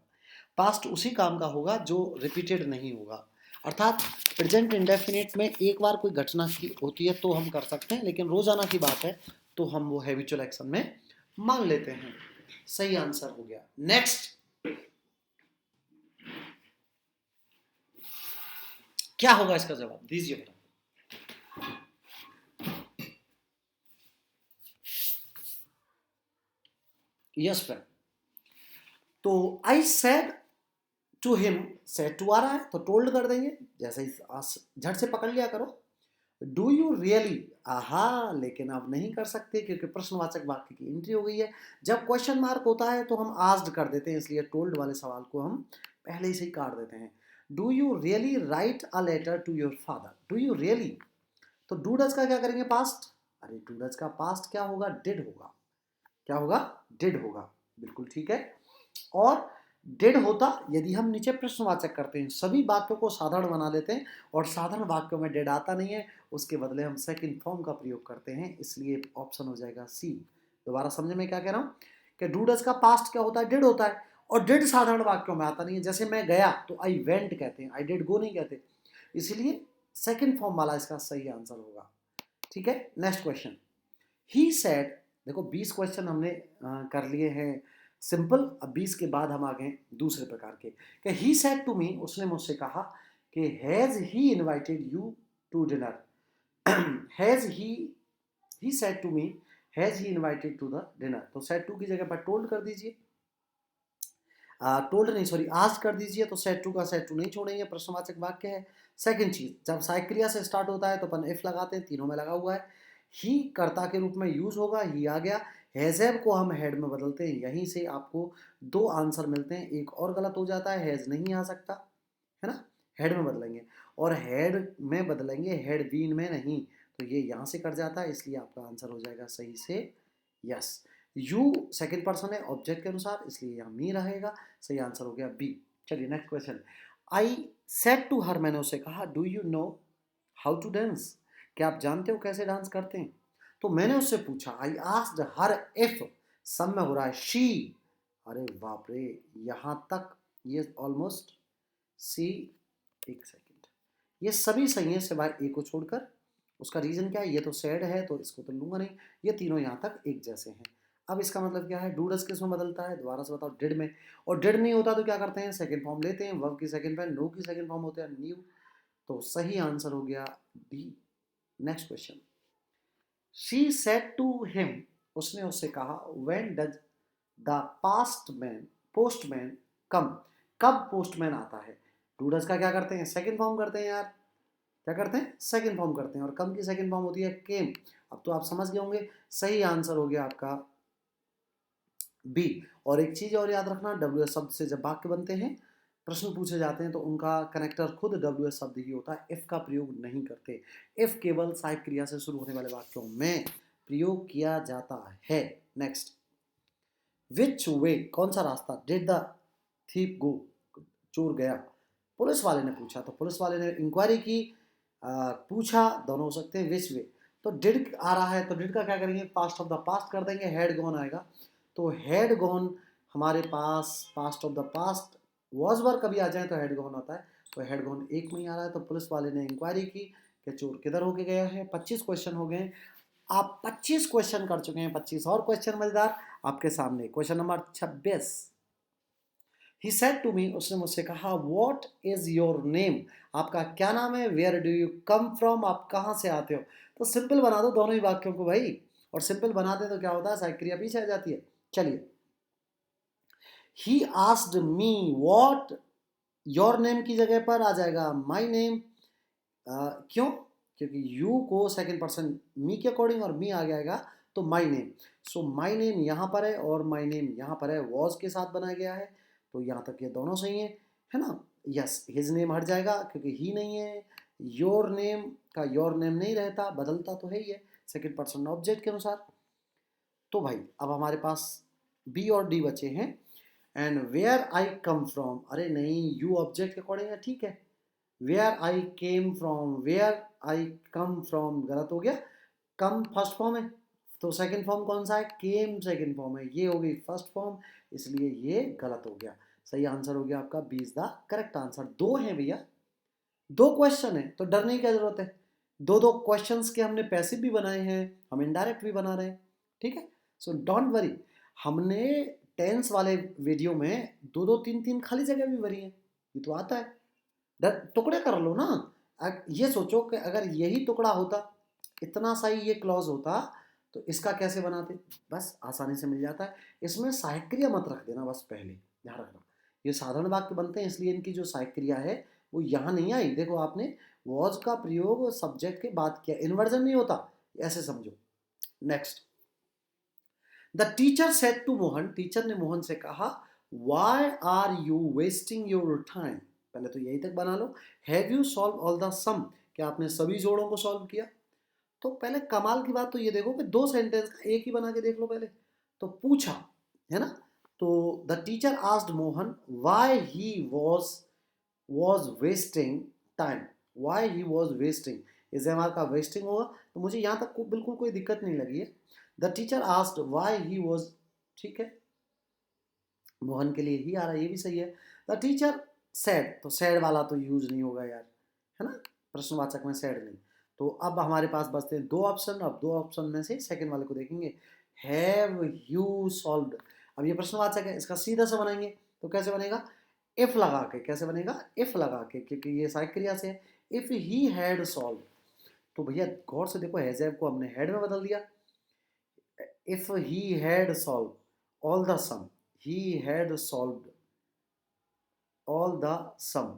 पास्ट उसी काम का होगा जो रिपीटेड नहीं होगा, अर्थात प्रेजेंट इंडेफिनिट में एक बार कोई घटना की होती है तो हम कर सकते हैं, लेकिन रोजाना की बात है तो हम वो हैबिचुअल एक्शन में मान लेते हैं। सही आंसर हो गया। नेक्स्ट, क्या होगा इसका जवाब, दीजिए बेटा। Yes friend. तो I said to him, said to आ रहा है तो टोल्ड कर देंगे, जैसे ही झट से पकड़ लिया करो। डू यू रियली, आहा, लेकिन अब नहीं कर सकते क्योंकि प्रश्नवाचक वाक्य की एंट्री हो गई है। जब क्वेश्चन मार्क होता है तो हम आस्क्ड कर देते हैं, इसलिए टोल्ड वाले सवाल को हम पहले से ही काट देते हैं। Do you really write a letter to your father, do you really, तो डू डज का क्या करेंगे, पास्ट। अरे डू डज का पास्ट क्या होगा, डिड होगा। क्या होगा, डिड होगा, बिल्कुल ठीक है। और डिड होता यदि हम नीचे प्रश्नवाचक करते हैं, सभी वाक्यों को साधारण बना लेते हैं, और साधारण वाक्यों में डिड आता नहीं है, उसके बदले हम सेकंड फॉर्म का प्रयोग करते हैं, इसलिए ऑप्शन हो जाएगा सी। दोबारा समझे मैं क्या कह रहा हूँ, कि डू डज का पास्ट क्या होता है, डिड होता है, और डिड साधारण वाक्यों में आता नहीं है। जैसे मैं गया तो आई वेंट कहते हैं, आई डिड गो नहीं कहते, इसलिए सेकंड फॉर्म वाला इसका सही आंसर होगा। ठीक है, नेक्स्ट क्वेश्चन। ही सेड, देखो 20 क्वेश्चन हमने कर लिए हैं सिंपल, अब 20 के बाद हम आ गए दूसरे प्रकार के। कि ही सेड टू मी, उसने मुझसे कहा कि has he invited you to dinner, has he said to me, has he invited to the dinner, तो सेड टू की जगह पर टोल्ड कर दीजिए, टोल्ड नहीं सॉरी आस्क कर दीजिए, तो सेड टू का सेड टू नहीं छोड़ेंगे, प्रश्नवाचक वाक्य है। सेकंड चीज, जब सहायक क्रिया से स्टार्ट होता है तो अपन इफ लगाते हैं, तीनों में लगा हुआ है। ही कर्ता के रूप में यूज होगा, ही आ गया। हैजेब को हम हेड में बदलते हैं, यहीं से आपको दो आंसर मिलते हैं, एक और गलत हो जाता है, हैज नहीं आ सकता है ना, हेड में बदलेंगे, और हेड में बदलेंगे, हेड बीन में नहीं, तो ये यहाँ से कट जाता है, इसलिए आपका आंसर हो जाएगा सही से यस। यू सेकंड पर्सन है ऑब्जेक्ट के अनुसार, इसलिए यहाँ मी रहेगा, सही आंसर हो गया बी। चलिए next question. I said to her, मैंने उससे कहा, do you know how to dance, क्या आप जानते हो कैसे डांस करते हैं, तो मैंने उससे पूछा, आई आस्क्ड हर इफ, सब में हो रहा है शी, अरे बाप रे, यहां तक ये ऑलमोस्ट सी, एक सेकेंड, ये सभी सही है सिवाय ए को छोड़कर, उसका रीजन क्या है, ये तो सैड है तो इसको तो लूंगा नहीं, ये तीनों यहां तक एक जैसे हैं। अब इसका मतलब क्या है, डू डज किस में बदलता है, दोबारा से बताओ, डिड में, और डिड नहीं होता तो क्या करते हैं, सेकंड फॉर्म लेते हैं, वर्ब की सेकंड फॉर्म, नो की सेकंड फॉर्म होते हैं न्यू, तो सही आंसर हो गया D. Next question. She said to him, उसने उससे कहा, when does the pastman postman come, कब पोस्टमैन आता है, डू डज का क्या करते हैं, सेकंड फॉर्म करते हैं यार, क्या करते हैं, सेकंड फॉर्म करते हैं, और कम की सेकंड फॉर्म होती है केम। अब तो आप समझ गए होंगे, सही आंसर हो गया आपका बी। और एक चीज और याद रखना, डब्ल्यू एस शब्द से जब वाक्य बनते हैं, प्रश्न पूछे जाते हैं, तो उनका कनेक्टर खुद डब्ल्यू एस शब्द ही होता है, इफ का प्रयोग नहीं करते, इफ केवल सहायक क्रिया से शुरू होने वाले वाक्यों में प्रयोग किया जाता है। नेक्स्ट, विच वे, कौन सा रास्ता, डिड द थीप गो, चोर गया, पुलिस वाले ने पूछा, तो पुलिस वाले ने इंक्वायरी की, पूछा, दोनों हो सकते हैं, विच वे, तो डिड आ रहा है, तो डिड का क्या करेंगे, पास्ट ऑफ द पास्ट कर देंगे, हैड गॉन आएगा, तो हैड गॉन हमारे पास past of the past, was were कभी आ जाए तो हैड गॉन आता है, तो हैड गॉन एक में ही आ रहा है, तो पुलिस वाले ने इंक्वायरी की कि चोर किधर होके गया है। 25 क्वेश्चन हो गए, आप 25 क्वेश्चन कर चुके हैं, 25 और क्वेश्चन मजेदार आपके सामने। Question number 26। He said to me, उसने मुझसे कहा, व्हाट इज योर नेम, आपका क्या नाम है, where do you come from, आप कहाँ से आते हो, तो सिंपल बना दो दोनों ही वाक्यों को भाई, और सिंपल बनाते तो क्या होता है, सहायक क्रिया पीछे आ जाती है। चलिए, ही asked me what your name की जगह पर आ जाएगा माई नेम, क्यों, क्योंकि यू को सेकंड पर्सन मी के अकॉर्डिंग और मी आ जाएगा तो my name, so my name यहाँ पर है और माई नेम यहाँ पर है, वॉज के साथ बनाया गया है, तो यहाँ तक ये दोनों सही है ना। यस, हिज नेम हट जाएगा क्योंकि ही नहीं है, योर नेम का योर नेम नहीं रहता, बदलता तो है ही है सेकंड पर्सन ऑब्जेक्ट के अनुसार। तो भाई अब हमारे पास बी और डी बचे हैं। And where I come from, अरे नहीं, यू ऑब्जेक्ट के अकॉर्डिंग है, ठीक है, where I came from, where I come from गलत हो गया, कम फर्स्ट फॉर्म है, तो सेकंड फॉर्म कौन सा है, केम सेकंड फॉर्म है, ये हो गई फर्स्ट फॉर्म, इसलिए ये गलत हो गया। सही आंसर हो गया आपका B is the correct answer. दो है भैया, दो क्वेश्चन है, तो डरने की क्या जरूरत है, दो दो क्वेश्चंस के हमने पैसिव भी बनाए हैं, हम इनडायरेक्ट भी बना रहे हैं, ठीक है, सो डोंट वरी। हमने टेंस वाले वीडियो में दो दो तीन तीन खाली जगह भी भरी है, ये तो आता है, टुकड़े कर लो ना। ये सोचो कि अगर यही टुकड़ा होता, इतना सही ये क्लॉज होता, तो इसका कैसे बनाते, बस आसानी से मिल जाता है। इसमें सहायक क्रिया मत रख देना, बस पहले ध्यान रखना, ये साधारण वाक्य बनते हैं, इसलिए इनकी जो सहायक क्रिया है वो यहाँ नहीं आई। देखो आपने वॉज का प्रयोग सब्जेक्ट के बाद किया, इन्वर्जन नहीं होता, ऐसे समझो। Next, the teacher said to Mohan, teacher ने मोहन से कहा, why are you wasting your time, पहले तो यही तक बना लो, have you solve all the sum, क्या आपने सभी जोड़ों को सॉल्व किया। तो पहले कमाल की बात तो ये देखो कि दो सेंटेंस का एक ही बना के देख लो पहले, तो पूछा है ना, तो the teacher asked Mohan why he was wasting time, why he was wasting, इस एम का वेस्टिंग होगा, तो मुझे यहाँ तक बिल्कुल कोई दिक्कत नहीं लगी है। The teacher asked why he was, ठीक है, मोहन के लिए ही आ रहा है, ये भी सही है। द टीचर सैड, तो सैड वाला तो यूज नहीं होगा यार, है ना, प्रश्नवाचक में सैड नहीं। तो अब हमारे पास बचते हैं दो ऑप्शन, अब दो ऑप्शन में से सेकंड वाले को देखेंगे, हैव यू सॉल्व्ड। अब ये प्रश्नवाचक है, इसका सीधा से बनाएंगे, तो कैसे बनेगा, इफ लगा के, कैसे बनेगा, इफ लगा के, क्योंकि ये सहायक क्रिया से है, इफ ही हैड सॉल्व, तो भैया गौर से देखो, हैज हैव को हमने हैड में बदल दिया। If he had solve all the sum, he had solved all the sum.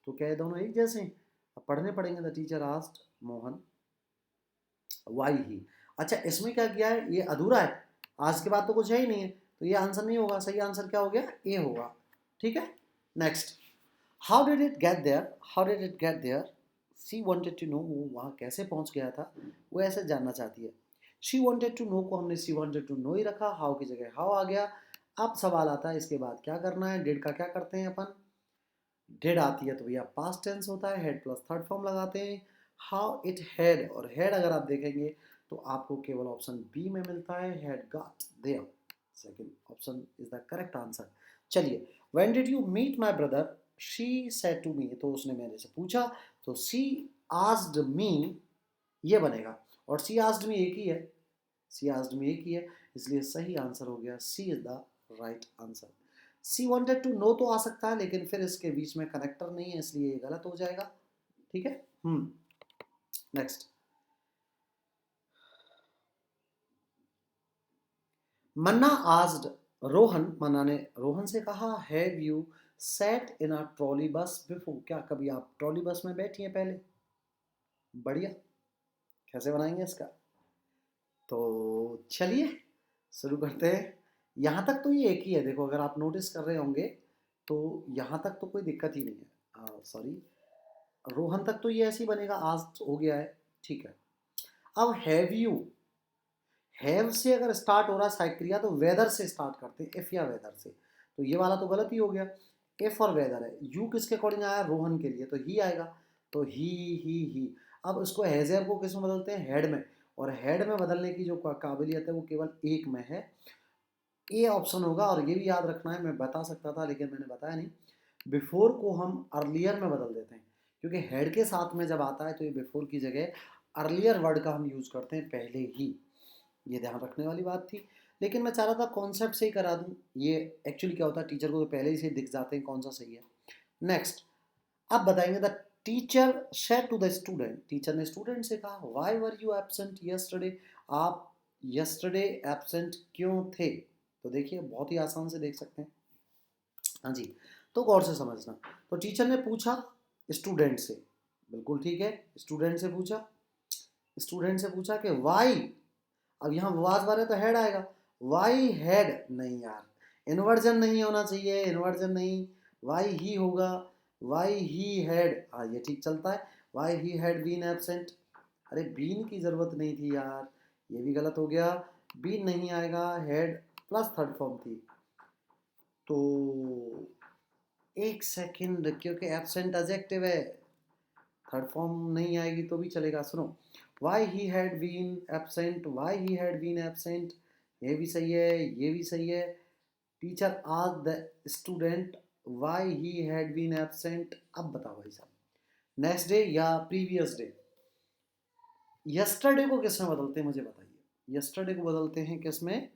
तो क्या है, दोनों एक जैसे हैं? अब पढ़ने पड़ेंगे। The teacher asked Mohan why he. अच्छा, इसमें क्या किया है, ये अधूरा है, आज के बाद तो कुछ है ही नहीं है, तो ये आंसर नहीं होगा। सही आंसर क्या हो गया, ए होगा। ठीक है, next. How did it get there, how did it get there, she wanted to know, वो वहाँ कैसे पहुँच गया था, वो ऐसे जानना चाहती है। शी वॉन्टेड टू नो को हमने सी वॉन्टेड टू नो ही रखा, हाउ की जगह हाउ आ गया। अब सवाल आता है इसके बाद क्या करना है, डिड का क्या करते हैं अपन, डिड आती है तो भैया पास्ट टेंस होता है, हेड प्लस थर्ड फॉर्म लगाते हैं। हाउ इट हैड, और हेड अगर आप देखेंगे तो आपको केवल ऑप्शन बी में मिलता है, had got there. Second option is the correct answer. चलिए, when did you meet my brother, she said to me, तो उसने मेरे से पूछा, तो सी आस्क्ड मी ये बनेगा, और सी आस्क्ड मी एक ही है, सी आस्क्ड मी एक ही है, इसलिए सही आंसर हो गया, C is the right answer. She wanted to know तो आ सकता है, लेकिन फिर इसके बीच में कनेक्टर नहीं है, इसलिए ये गलत हो जाएगा। ठीक है, नेक्स्ट। मन्ना आस्क्ड रोहन, मन्ना ने रोहन से कहा, have you sat in a trolley बस बिफोर, क्या कभी आप ट्रॉली बस में बैठी हैं पहले। बढ़िया, कैसे बनाएंगे इसका, तो चलिए शुरू करते हैं। यहाँ तक तो ये एक ही है, देखो अगर आप नोटिस कर रहे होंगे तो यहाँ तक तो कोई दिक्कत ही नहीं है। सॉरी, रोहन तक तो ये ऐसे ही बनेगा, आज हो गया है। ठीक है, अब हैव यू, हैव से अगर स्टार्ट हो रहा है साइक्रिया तो वेदर से स्टार्ट करते हैं, इफ या वेदर से, तो ये वाला तो गलत ही हो गया। इफ और वेदर है, यू किसके अकॉर्डिंग आया, रोहन के लिए, तो ही आएगा, तो ही। अब इसको हैजर को किस में बदलते हैं, हेड में, और हेड में बदलने की जो काबिलियत है वो केवल एक में है, ए ऑप्शन होगा। और ये भी याद रखना है, मैं बता सकता था लेकिन मैंने बताया नहीं, बिफोर को हम अर्लियर में बदल देते हैं, क्योंकि हेड के साथ में जब आता है तो ये बिफोर की जगह अर्लियर वर्ड का हम यूज़ करते हैं, पहले ही। ये ध्यान रखने वाली बात थी, लेकिन मैं चाह रहा था कॉन्सेप्ट से ही करा दूं। ये एक्चुअली क्या होता है, टीचर को तो पहले ही से दिख जाते हैं कौन सा सही है। नेक्स्ट, अब बताएंगे, the teacher said to the student, teacher ने स्टूडेंट से कहा, why were you absent yesterday, आप यस्टरडे एब्सेंट क्यों थे। तो देखिए बहुत ही आसान से देख सकते हैं। हाँ जी, तो गौर से समझना। तो टीचर ने पूछा स्टूडेंट से, बिल्कुल ठीक है, स्टूडेंट से पूछा, स्टूडेंट से पूछा कि वाई, अब यहाँ वाज बारे तो हेड आएगा, वाई हेड नहीं यार, इन्वर्जन नहीं होना चाहिए, इन्वर्जन नहीं, वाई ही होगा, वाई ही हैड, हाँ ये ठीक चलता है, why he had been absent. अरे बीन की जरूरत नहीं थी यार, ये भी गलत हो गया, बीन नहीं आएगा, हेड प्लस थर्ड फॉर्म थी। तो एक सेकंड, क्योंकि एबसेंट एडजेक्टिव है, थर्ड फॉर्म नहीं आएगी तो भी चलेगा। सुनो, why he had been absent, why he had been absent, ये भी सही है, ये भी सही है। Teacher asked the student why he had been absent. अब बताओ भाई साहब, नेक्स्ट डे या प्रीवियस डे, यस्टरडे को किस में बदलते हैं मुझे बताइए, यस्टरडे को बदलते हैं किस में,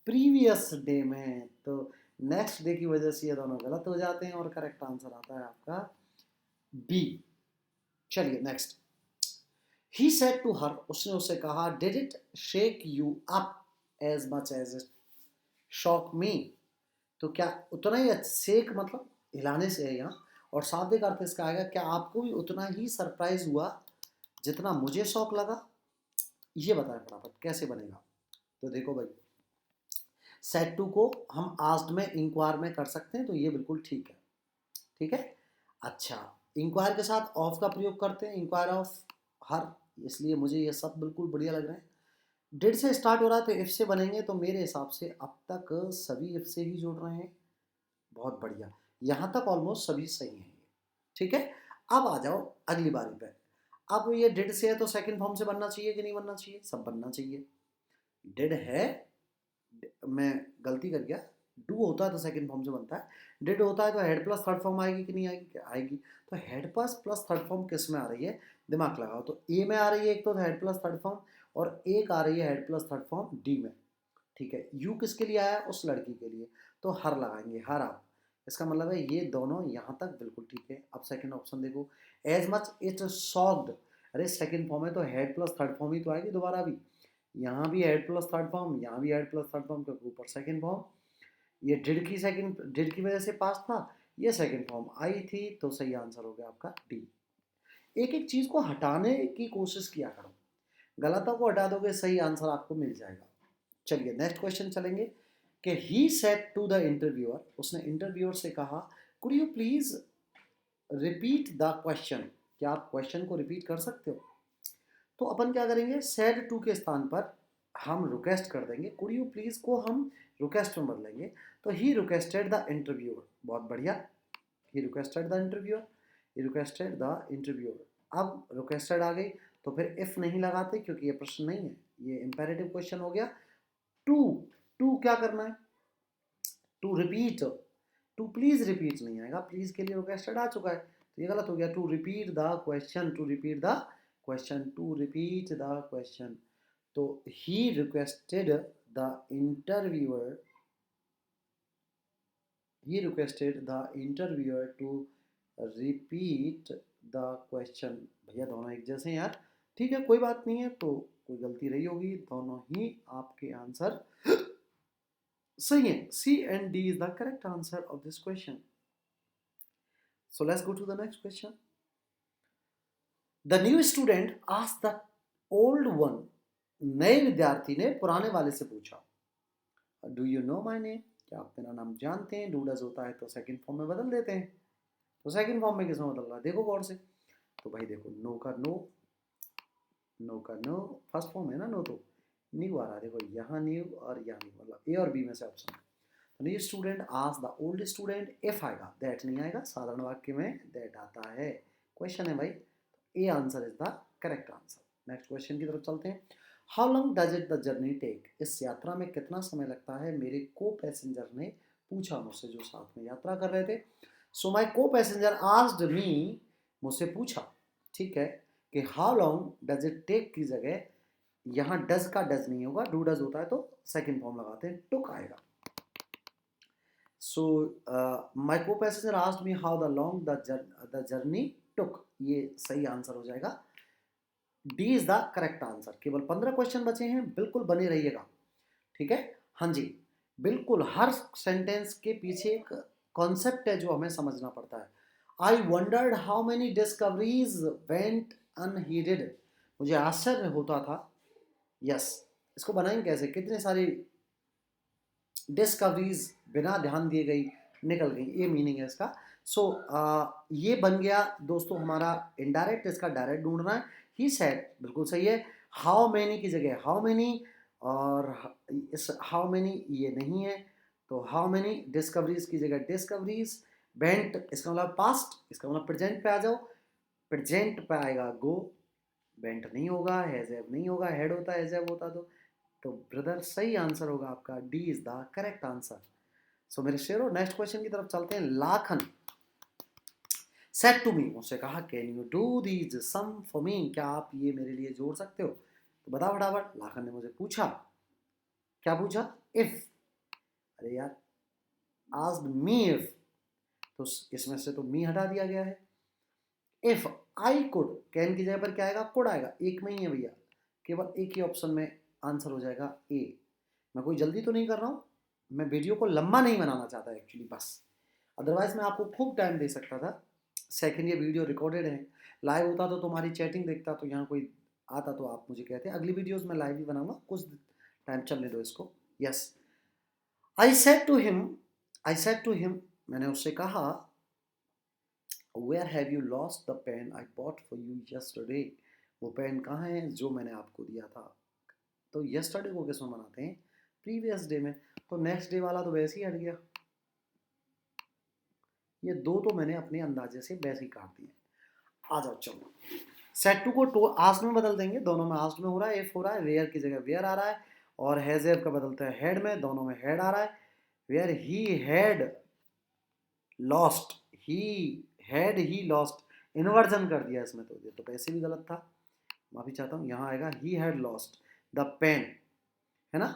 प्रीवियस डे में, तो नेक्स्ट डे की वजह से ये दोनों गलत हो जाते हैं, और करेक्ट आंसर आता है आपका बी। चलिए next, he said to her, उसने उससे कहा, did it shake you up as much as it shook me, तो क्या उतना ही शेक मतलब हिलाने से है यहाँ, और शाब्दिक अर्थ इसका आएगा, क्या आपको भी उतना ही सरप्राइज हुआ जितना मुझे शौक लगा। ये बताएं फटाफट कैसे बनेगा। तो देखो भाई, सेट टू को हम आस्क्ड में इंक्वायर में कर सकते हैं, तो ये बिल्कुल ठीक है। ठीक है, अच्छा, इंक्वायर के साथ ऑफ का प्रयोग करते हैं, इंक्वायर ऑफ हर, इसलिए मुझे ये सब बिल्कुल बढ़िया लग रहे हैं। डिड से स्टार्ट हो रहा है तो इफ से बनेंगे, तो मेरे हिसाब से अब तक सभी इफ से ही जोड़ रहे हैं, बहुत बढ़िया, यहाँ तक ऑलमोस्ट सभी सही हैं। ठीक है, अब आ जाओ अगली बारी पे। अब ये डिड से है तो सेकंड फॉर्म से बनना चाहिए कि नहीं बनना चाहिए, सब बनना चाहिए। डिड है, मैं गलती कर गया, डू होता है तो सेकंड फॉर्म से बनता है, डिड होता है तो हेड प्लस थर्ड फॉर्म आएगी कि नहीं आएगी, क्या आएगी। तो head plus plus third form किस में आ रही है, दिमाग लगाओ, तो ए में आ रही है एक तो हेड प्लस थर्ड फॉर्म, और एक आ रही है head plus third form D में। ठीक है, यू किसके लिए आया, उस लड़की के लिए, तो हर लगाएंगे, हर आप, इसका मतलब है ये दोनों यहाँ तक बिल्कुल ठीक है। अब सेकंड ऑप्शन देखो, एज मच इट शॉक्ड, अरे सेकंड फॉर्म है तो हेड प्लस थर्ड फॉर्म ही तो आएगी दोबारा भी, यहाँ भी हेड प्लस थर्ड फॉर्म, यहाँ भी हेड प्लस थर्ड फॉर्म के ऊपर सेकंड फॉर्म, ये डिड की वजह से पास था, ये सेकंड फॉर्म आई थी, तो सही आंसर हो गया आपका डी। एक एक चीज को हटाने की कोशिश किया करो, गलतों को हटा दोगे सही आंसर आपको मिल जाएगा। चलिए नेक्स्ट क्वेश्चन चलेंगे कि he said to the interviewer, उसने इंटरव्यूअर से कहा could you please repeat the question, क्या आप क्वेश्चन को रिपीट कर सकते हो। तो अपन क्या करेंगे, सेड टू के स्थान पर हम रिक्वेस्ट कर देंगे, कुड यू प्लीज को हम रिक्वेस्ट में बदलेंगे, तो ही रिक्वेस्टेड द इंटरव्यूअर, बहुत बढ़िया, ही requested the interviewer, he requested the interviewer. अब रिक्वेस्टेड आ गई तो फिर इफ नहीं लगाते क्योंकि ये प्रश्न नहीं है, ये इंपेरेटिव क्वेश्चन हो गया। टू, टू क्या करना है, to repeat, to please repeat नहीं आएगा, प्लीज के लिए रिक्वेस्टेड आ चुका है तो ये गलत हो गया। To repeat the question, to repeat the question, to repeat the question, तो he requested the interviewer, he requested the interviewer to repeat the question। भैया दोनों एक जैसे हैं यार, ठीक है कोई बात नहीं है, तो कोई गलती रही होगी, दोनों ही आपके आंसर सही है। C and D is the correct answer of this question. So let's go to the next question. The new student asked the old one, नए विद्यार्थी ने पुराने वाले से पूछा do you know my name, क्या आप मेरा नाम जानते हैं। डू डज होता है तो सेकंड फॉर्म में बदल देते हैं, तो सेकंड फॉर्म में किसमें बदल रहा है देखो गौर से, तो भाई देखो नो का नो, नो का नो, फर्स्ट फॉर्म है ना नो, तो न्यू आ रहा है, देखो यहाँ न्यू और यहाँ न्यू, मतलब ए और बी में से ऑप्शन है। तो new student asked the old student, if आएगा, दैट नहीं आएगा, साधारण वाक्य में दैट आता है, क्वेश्चन है भाई, A answer is the correct answer. Next question की तरफ चलते हैं। How long does it the journey take, इस यात्रा में कितना समय लगता है, मेरे को पैसेंजर ने पूछा मुझसे जो साथ में यात्रा कर रहे थे। सो माई को पैसेंजर आस्क्ड मी, मुझसे पूछा, ठीक है, कि how long does it take की जगह यहाँ डज का डज नहीं होगा, डू डज होता है तो सेकंड फॉर्म लगाते हैं, टुक आएगा। So my co-passenger asked me how the long the journey took, ये सही आंसर हो जाएगा, D is the correct answer. केवल 15 क्वेश्चन बचे हैं, बिल्कुल बने रहिएगा, ठीक है। हाँ जी, बिल्कुल हर सेंटेंस के पीछे एक कॉन्सेप्ट है जो हमें समझना पड़ता है। I wondered how many discoveries went unheeded, मुझे आश्चर्य होता था, यस, इसको बनाएंगे कैसे, कितने सारी डिस्कवरीज बिना ध्यान दिए गई निकल गई, ये मीनिंग है इसका। सो ये बन गया दोस्तों हमारा इनडायरेक्ट, इसका डायरेक्ट ढूंढना है। ही सेड बिल्कुल सही है, हाउ मैनी की जगह हाउ मैनी, और इस हाउ मैनी ये नहीं है, तो हाउ मैनी डिस्कवरीज की जगह डिस्कवरीज, बेंट इसका मतलब पास्ट, इसका मतलब प्रेजेंट पे आ जाओ, प्रेजेंट पे आएगा गो, बेंट नहीं होगा, हैज़ नहीं होगा, हेड होता हैज़ होता तो ब्रदर सही आंसर होगा आपका, D is the correct answer. So मेरे शेरो नेक्स्ट क्वेश्चन की तरफ चलते हैं। लाखन सेड टू मी, मुझसे कहा can you do these sum for me, क्या आप ये मेरे लिए जोड़ सकते हो, तो बता फटाफट। लाखन ने मुझे पूछा, क्या पूछा, इफ, अरे यार आस्क्ड मी इफ, तो इसमें से तो मी हटा दिया गया है। इफ आई कुड, कैन की जगह पर क्या आएगा, कुड आएगा, एक में ही है भैया, केवल एक ही ऑप्शन में आंसर हो जाएगा ए। मैं कोई जल्दी तो नहीं कर रहा हूँ, मैं वीडियो को लंबा नहीं बनाना चाहता एक्चुअली बस, अदरवाइज मैं आपको खूब टाइम दे सकता था। सेकंड ये वीडियो रिकॉर्डेड है, लाइव होता तो तुम्हारी चैटिंग देखता, तो यहाँ कोई आता तो आप मुझे कहते अगली वीडियोस में लाइव ही बनाऊंगा, कुछ टाइम चलने दो इसको। Yes, I said to him, I said to him, मैंने उससे कहा, where have you lost the pen I bought for you yesterday, वो पेन कहाँ है जो मैंने आपको दिया था। तो यस्टरडे को किस में बनाते हैं, प्रीवियस डे में, तो नेक्स्ट डे वाला तो वैसे ही हट गया, ये दो तो मैंने अपने अंदाजे से वैसे ही काट दिए। आ जाओ चलो, सेट टू को टू आस्क में बदल देंगे, दोनों में आस्क में हो रहा है, इफ हो रहा है, वेयर की जगह वेयर आ रहा है, और हैज़ का बदलता है हेड में, दोनों में हेड आ रहा है, where he had lost, he lost, inversion कर दिया इसमें, तो ये तो पैसे भी गलत था, माफी चाहता हूँ, यहाँ आएगा he had lost the pen, है ना।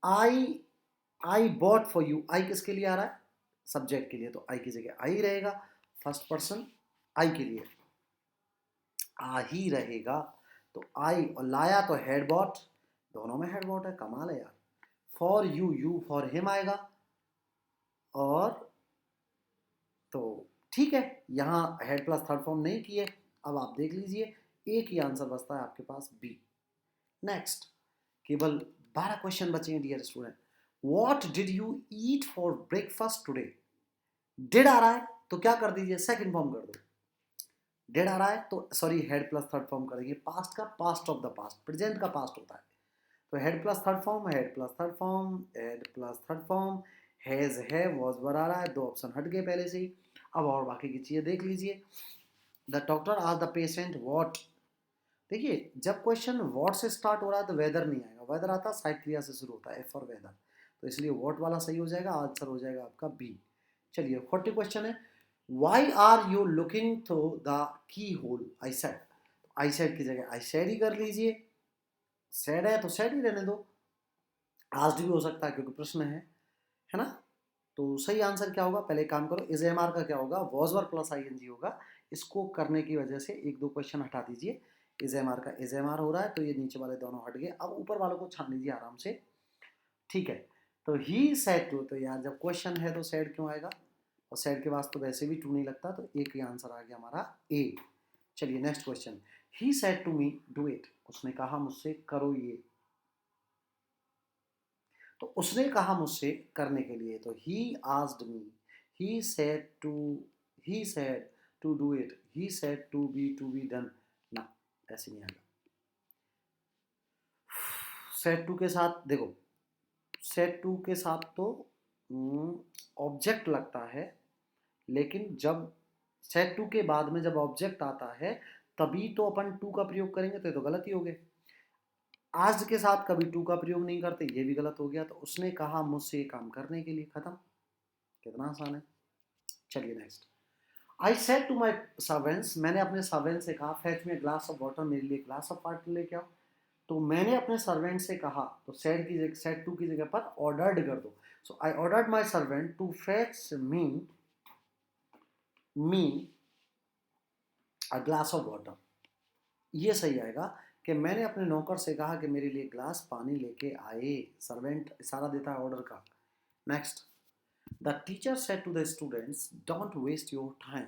I bought for you, I किसके लिए आ रहा है, सब्जेक्ट के लिए तो आई की जगह आई रहेगा, फर्स्ट पर्सन आई के लिए आ ही रहेगा, तो आई, और लाया तो हेड बॉट, दोनों में हेड बॉट है, कमाल है यार। For you, you for him आएगा, और तो ठीक है, यहाँ हेड प्लस थर्ड फॉर्म नहीं किए। अब आप देख लीजिए, एक ही आंसर बचता है आपके पास, बी। नेक्स्ट, केवल 12 क्वेश्चन बचे हैं dear student. What did you eat for breakfast today. Did आ रहा है तो क्या कर दीजिए, सेकंड फॉर्म कर दो। डेड आ रहा है तो sorry, head plus third form करेंगे, पास्ट का past of the past, present का पास्ट होता है, तो head plus third form, head plus third form, head plus third form, has है, वॉज वर आ रहा है, दो ऑप्शन हट गए पहले से ही। अब और बाकी की चीज़ें देख लीजिए। द डॉक्टर आज द पेशेंट वॉट। देखिए, जब क्वेश्चन वॉट से स्टार्ट हो रहा है तो वेदर नहीं आएगा, वेदर आता है साइड क्रिया से शुरू होता है, एफ फॉर वेदर, तो इसलिए वॉट वाला सही हो जाएगा, आंसर हो जाएगा आपका बी। चलिए 40 क्वेश्चन है। Why are you looking through the keyhole, I said, I said की जगह आई सेड ही कर लीजिए, सेड है तो सेड ही रहने दो, आस्क्ड भी हो सकता है क्योंकि प्रश्न है ना। तो सही आंसर क्या होगा, पहले काम करो, इज एम आर का क्या होगा, was were plus I N G होगा, इसको करने की वजह से एक दो क्वेश्चन हटा दीजिए, इज एम आर का इज एम आर हो रहा है, तो ये नीचे वाले दोनों हट गए, अब ऊपर वालों को छान लीजिए आराम से, ठीक है। तो ही सेड टू, तो यार जब क्वेश्चन है तो सेड क्यों आएगा, और सेड के बाद तो वैसे भी टू नहीं लगता, तो एक ही आंसर आ गया हमारा ए। चलिए next question, he said to me do it, उसने कहा मुझसे करो ये, तो उसने कहा मुझसे करने के लिए, तो he asked me, he said to, he said to do it, he said to be done, ना ऐसे नहीं आएगा। सेड टू के साथ देखो, सेड टू के साथ तो ऑब्जेक्ट लगता है, लेकिन जब सेट टू के बाद में जब ऑब्जेक्ट आता है तभी तो अपन टू का प्रयोग करेंगे, तो ये तो गलत ही हो गया। आज के साथ कभी टू का प्रयोग नहीं करते, ये भी गलत हो गया, तो उसने कहा मुझसे ये काम करने के लिए, खत्म, कितना आसान है। चलिए next, I said to my servants, मैंने अपने सर्वेंट से कहा फेच में ग्लास ऑफ वाटर, मेरे लिए ग्लास ऑफ वाटर लेके आओ, तो मैंने अपने सर्वेंट से कहा, तो सेड की जगह, सेड टू की जगह पर ऑर्डर्ड कर दो, so I ordered my servant to fetch me a glass of water, ये सही आएगा कि मैंने अपने नौकर से कहा कि मेरे लिए ग्लास पानी लेके आए, सर्वेंट इशारा देता है ऑर्डर का। Next, the teacher said to the students don't waste your time,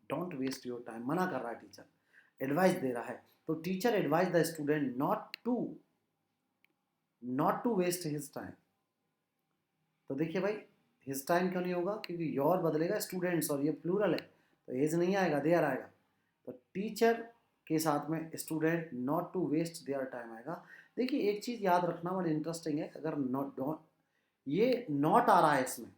don't waste your time, मना कर रहा है टीचर, एडवाइस दे रहा है, तो teacher advise the student not to waste his time, तो देखिए भाई, हिज टाइम क्यों नहीं होगा, क्योंकि योर बदलेगा स्टूडेंट्स, और ये प्लूरल है, तो एज नहीं आएगा, देयर आएगा, तो टीचर के साथ में student not to waste their time आएगा। देखिए एक चीज़ याद रखना बड़ी इंटरेस्टिंग है, अगर नॉट, ये नॉट आ रहा है इसमें,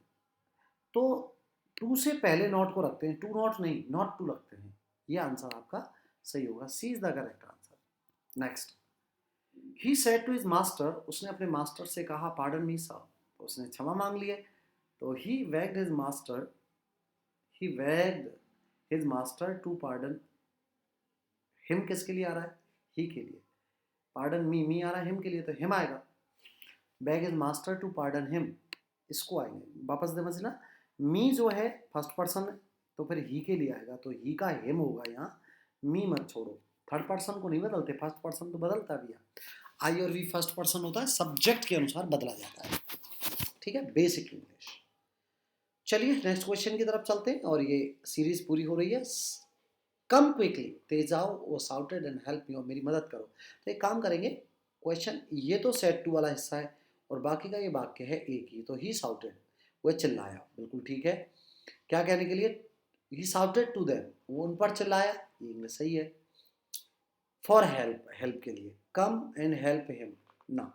तो टू से पहले नॉट को रखते हैं, टू नॉट नहीं, नॉट टू रखते हैं, ये आंसर आपका सही होगा, C is the correct answer. Next, he said to his master, उसने अपने मास्टर से कहा पार्डन मी सर, तो उसने क्षमा मांग लिए, तो he begged his master, he begged his master to pardon him, किसके लिए आ रहा है, ही के लिए, पार्डन मी आ रहा है हिम के लिए, तो हिम आएगा, beg his master to pardon him, इसको आएंगे वापस दे मसला, मी जो है फर्स्ट पर्सन है, तो फिर ही के लिए आएगा, तो ही का हिम होगा यहाँ, मी मत छोड़ो, थर्ड पर्सन को नहीं बदलते, फर्स्ट पर्सन तो बदलता भी है, आई और वी फर्स्ट पर्सन होता है, सब्जेक्ट के अनुसार बदला जाता है, ठीक है, बेसिक इंग्लिश। चलिए नेक्स्ट क्वेश्चन की तरफ चलते हैं, और ये सीरीज पूरी हो रही है। कम क्विकली, तेज आओ, वो साउटेड एंड हेल्प मी, और मेरी मदद करो, तो एक काम करेंगे, क्वेश्चन ये तो सेट टू वाला हिस्सा है, और बाकी का ये वाक्य है एक ही, तो ही साउटेड, वह चिल्लाया, बिल्कुल ठीक है, क्या कहने के लिए, ही साउटेड टू देम, वो उन पर चिल्लाया, ये इंग्लिश सही है। फॉर हेल्प, हेल्प के लिए, कम एंड हेल्प हिम, ना,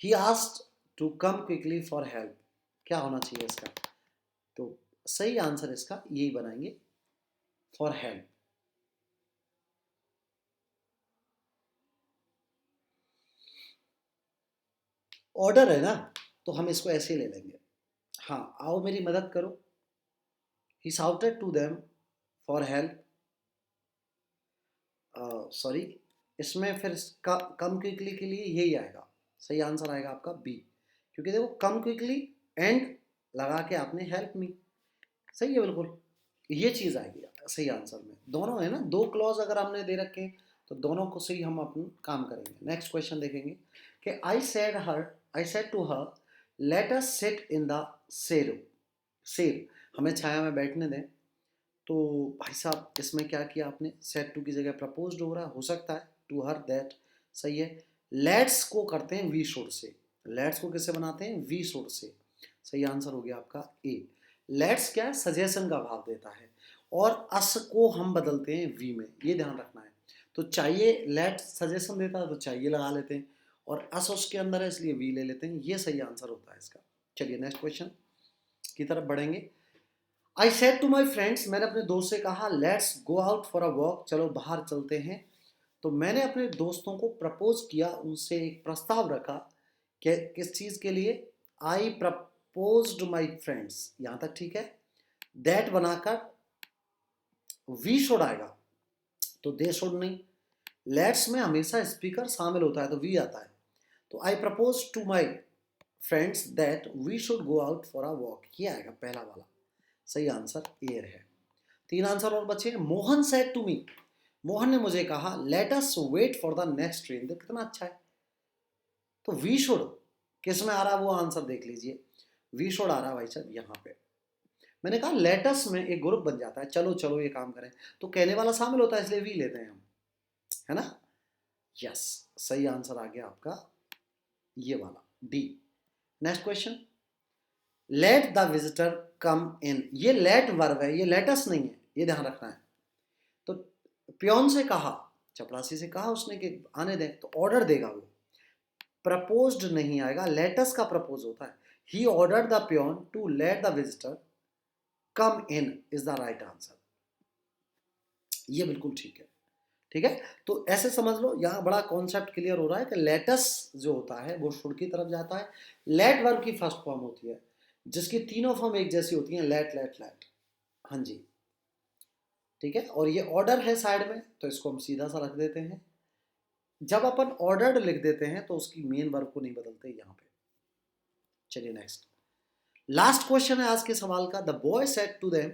he asked to come quickly for help, क्या होना चाहिए इसका, तो सही आंसर इसका यही बनाएंगे, फॉर हेल्प। ऑर्डर है ना, तो हम इसको ऐसे ले लेंगे, हाँ आओ मेरी मदद करो, he shouted to them for help, sorry, इसमें फिर कम क्विकली के लिए यही आएगा, सही आंसर आएगा आपका बी, क्योंकि देखो कम क्विकली एंड लगा के आपने हेल्प मी, सही है बिल्कुल, ये चीज़ आएगी सही आंसर में। दोनों है ना, दो क्लॉज अगर हमने दे रखे हैं तो दोनों को सही हम अपन काम करेंगे। नेक्स्ट क्वेश्चन देखेंगे कि I said to her let us sit in the shade, हमें छाया में बैठने दें। तो भाई साहब इसमें क्या किया आपने, सेड टू की जगह प्रपोज्ड हो सकता है टू हर दैट, सही है। लेट्स को करते हैं वी शुड से, लेट्स को किससे बनाते हैं, वी शुड से, सही आंसर हो गया आपका ए। लेट्स क्या है, सजेशन का भाव देता है, और अस को हम बदलते हैं वी में, ये ध्यान रखना है। तो चाहिए लेट सजेशन देता है तो चाहिए लगा लेते हैं, और अस उसके अंदर है इसलिए वी ले लेते हैं, ये सही आंसर होता है इसका। चलिए नेक्स्ट क्वेश्चन की तरफ बढ़ेंगे। I said to my friends, मैंने अपने दोस्त से कहा let's go out for a walk, चलो बाहर चलते हैं। तो मैंने अपने दोस्तों को प्रपोज किया, उनसे एक प्रस्ताव रखा कि किस चीज़ के लिए, I propose to my friends, यहाँ तक ठीक है। दैट बनाकर वी शुड आएगा तो दे शुड नहीं, लेट्स में हमेशा स्पीकर शामिल होता है तो वी आता है। तो I propose to my friends that we should go out for a walk, ये आएगा पहला वाला, सही आंसर एयर है। 3 आंसर और बचे। Mohan said to me, Mohan ने मुझे कहा let us wait for the next train, तो कितना अच्छा है। तो वी शुड किस में आ रहा है वो आंसर देख लीजिए, वी शुड आ रहा है भाई साहब यहाँ पे। मैंने कहा लेटस में एक ग्रुप बन जाता है, चलो चलो ये काम करें, तो कहने वाला शामिल होता है इसलिए वी लेते हैं हम, है ना। यस, सही आंसर आ गया आपका ये वाला D. Next question, let the visitor come in, ये लेट वर्ब है, ये लेटस नहीं है, ये ध्यान रखना है। तो प्योन से कहा, चपरासी से कहा उसने कि आने दें, तो ऑर्डर देगा वो, प्रपोज्ड नहीं आएगा, लेटस का प्रपोज होता है। He ordered the peon to let the visitor come in is the right answer, ये बिल्कुल ठीक है। ठीक है, तो ऐसे समझ लो, यहाँ बड़ा कॉन्सेप्ट क्लियर हो रहा है कि लेटस जो होता है वो शुड की तरफ जाता है। लेट वर्ब की फर्स्ट फॉर्म होती है जिसकी तीनों फॉर्म एक जैसी होती हैं, लेट लेट लेट, हाँ जी, ठीक है। और ये ऑर्डर है साइड में तो इसको हम सीधा सा रख देते हैं। जब अपन ऑर्डर्ड लिख देते हैं तो उसकी मेन वर्ब को नहीं बदलते यहाँ पे। चलिए नेक्स्ट, लास्ट क्वेश्चन है आज के सवाल का। The boy said to them,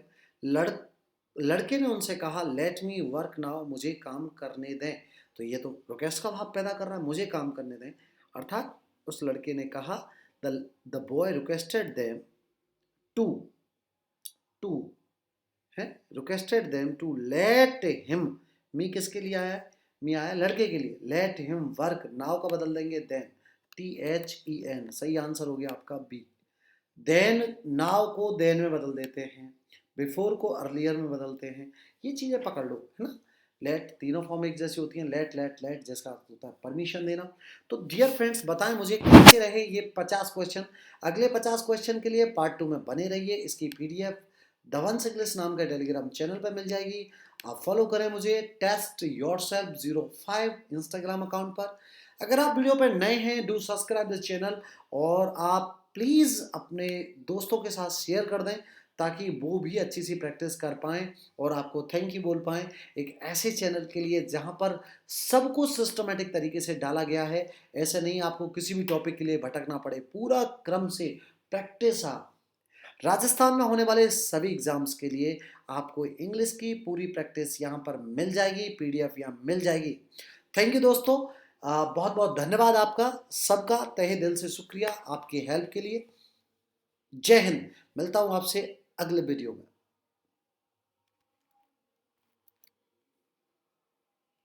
लड़के ने उनसे कहा लेट मी वर्क नाउ, मुझे काम करने दें। तो ये तो रिक्वेस्ट का भाव पैदा कर रहा है, मुझे काम करने दें, अर्थात उस लड़के ने कहा, the boy requested them to to है requested them to let him, me किसके लिए आया है, मी आया लड़के के लिए, लेट हिम वर्क, नाउ का बदल देंगे देन, THEN, सही आंसर हो गया आपका बी। देन नाउ को देन में बदल देते हैं, बिफोर को अर्लियर में बदलते हैं, ये चीज़ें पकड़ लो, है ना। लेट तीनों फॉर्म एक जैसी होती हैं, लेट लेट लेट जिसका अर्थ होता है परमिशन देना। तो डियर फ्रेंड्स बताएं मुझे कैसे रहे ये 50 क्वेश्चन। अगले 50 क्वेश्चन के लिए पार्ट 2 में बने रहिए। इसकी PDF द वंस इंग्लिश नाम का टेलीग्राम चैनल पर मिल जाएगी, आप फॉलो करें मुझे टेस्ट योरसेल्फ 05 इंस्टाग्राम अकाउंट पर। अगर आप वीडियो पर नए हैं, डू सब्सक्राइब दिस चैनल, और आप प्लीज़ अपने दोस्तों के साथ शेयर कर दें ताकि वो भी अच्छी सी प्रैक्टिस कर पाएँ और आपको थैंक यू बोल पाएँ एक ऐसे चैनल के लिए जहाँ पर सब कुछ सिस्टमेटिक तरीके से डाला गया है। ऐसे नहीं आपको किसी भी टॉपिक के लिए भटकना पड़े, पूरा क्रम से प्रैक्टिस। आप राजस्थान में होने वाले सभी एग्जाम्स के लिए आपको इंग्लिश की पूरी प्रैक्टिस यहाँ पर मिल जाएगी, PDF यहाँ मिल जाएगी। थैंक यू दोस्तों, बहुत बहुत धन्यवाद आपका सबका, तहे दिल से शुक्रिया आपकी हेल्प के लिए। जय हिंद, मिलता हूँ आपसे अगले वीडियो में।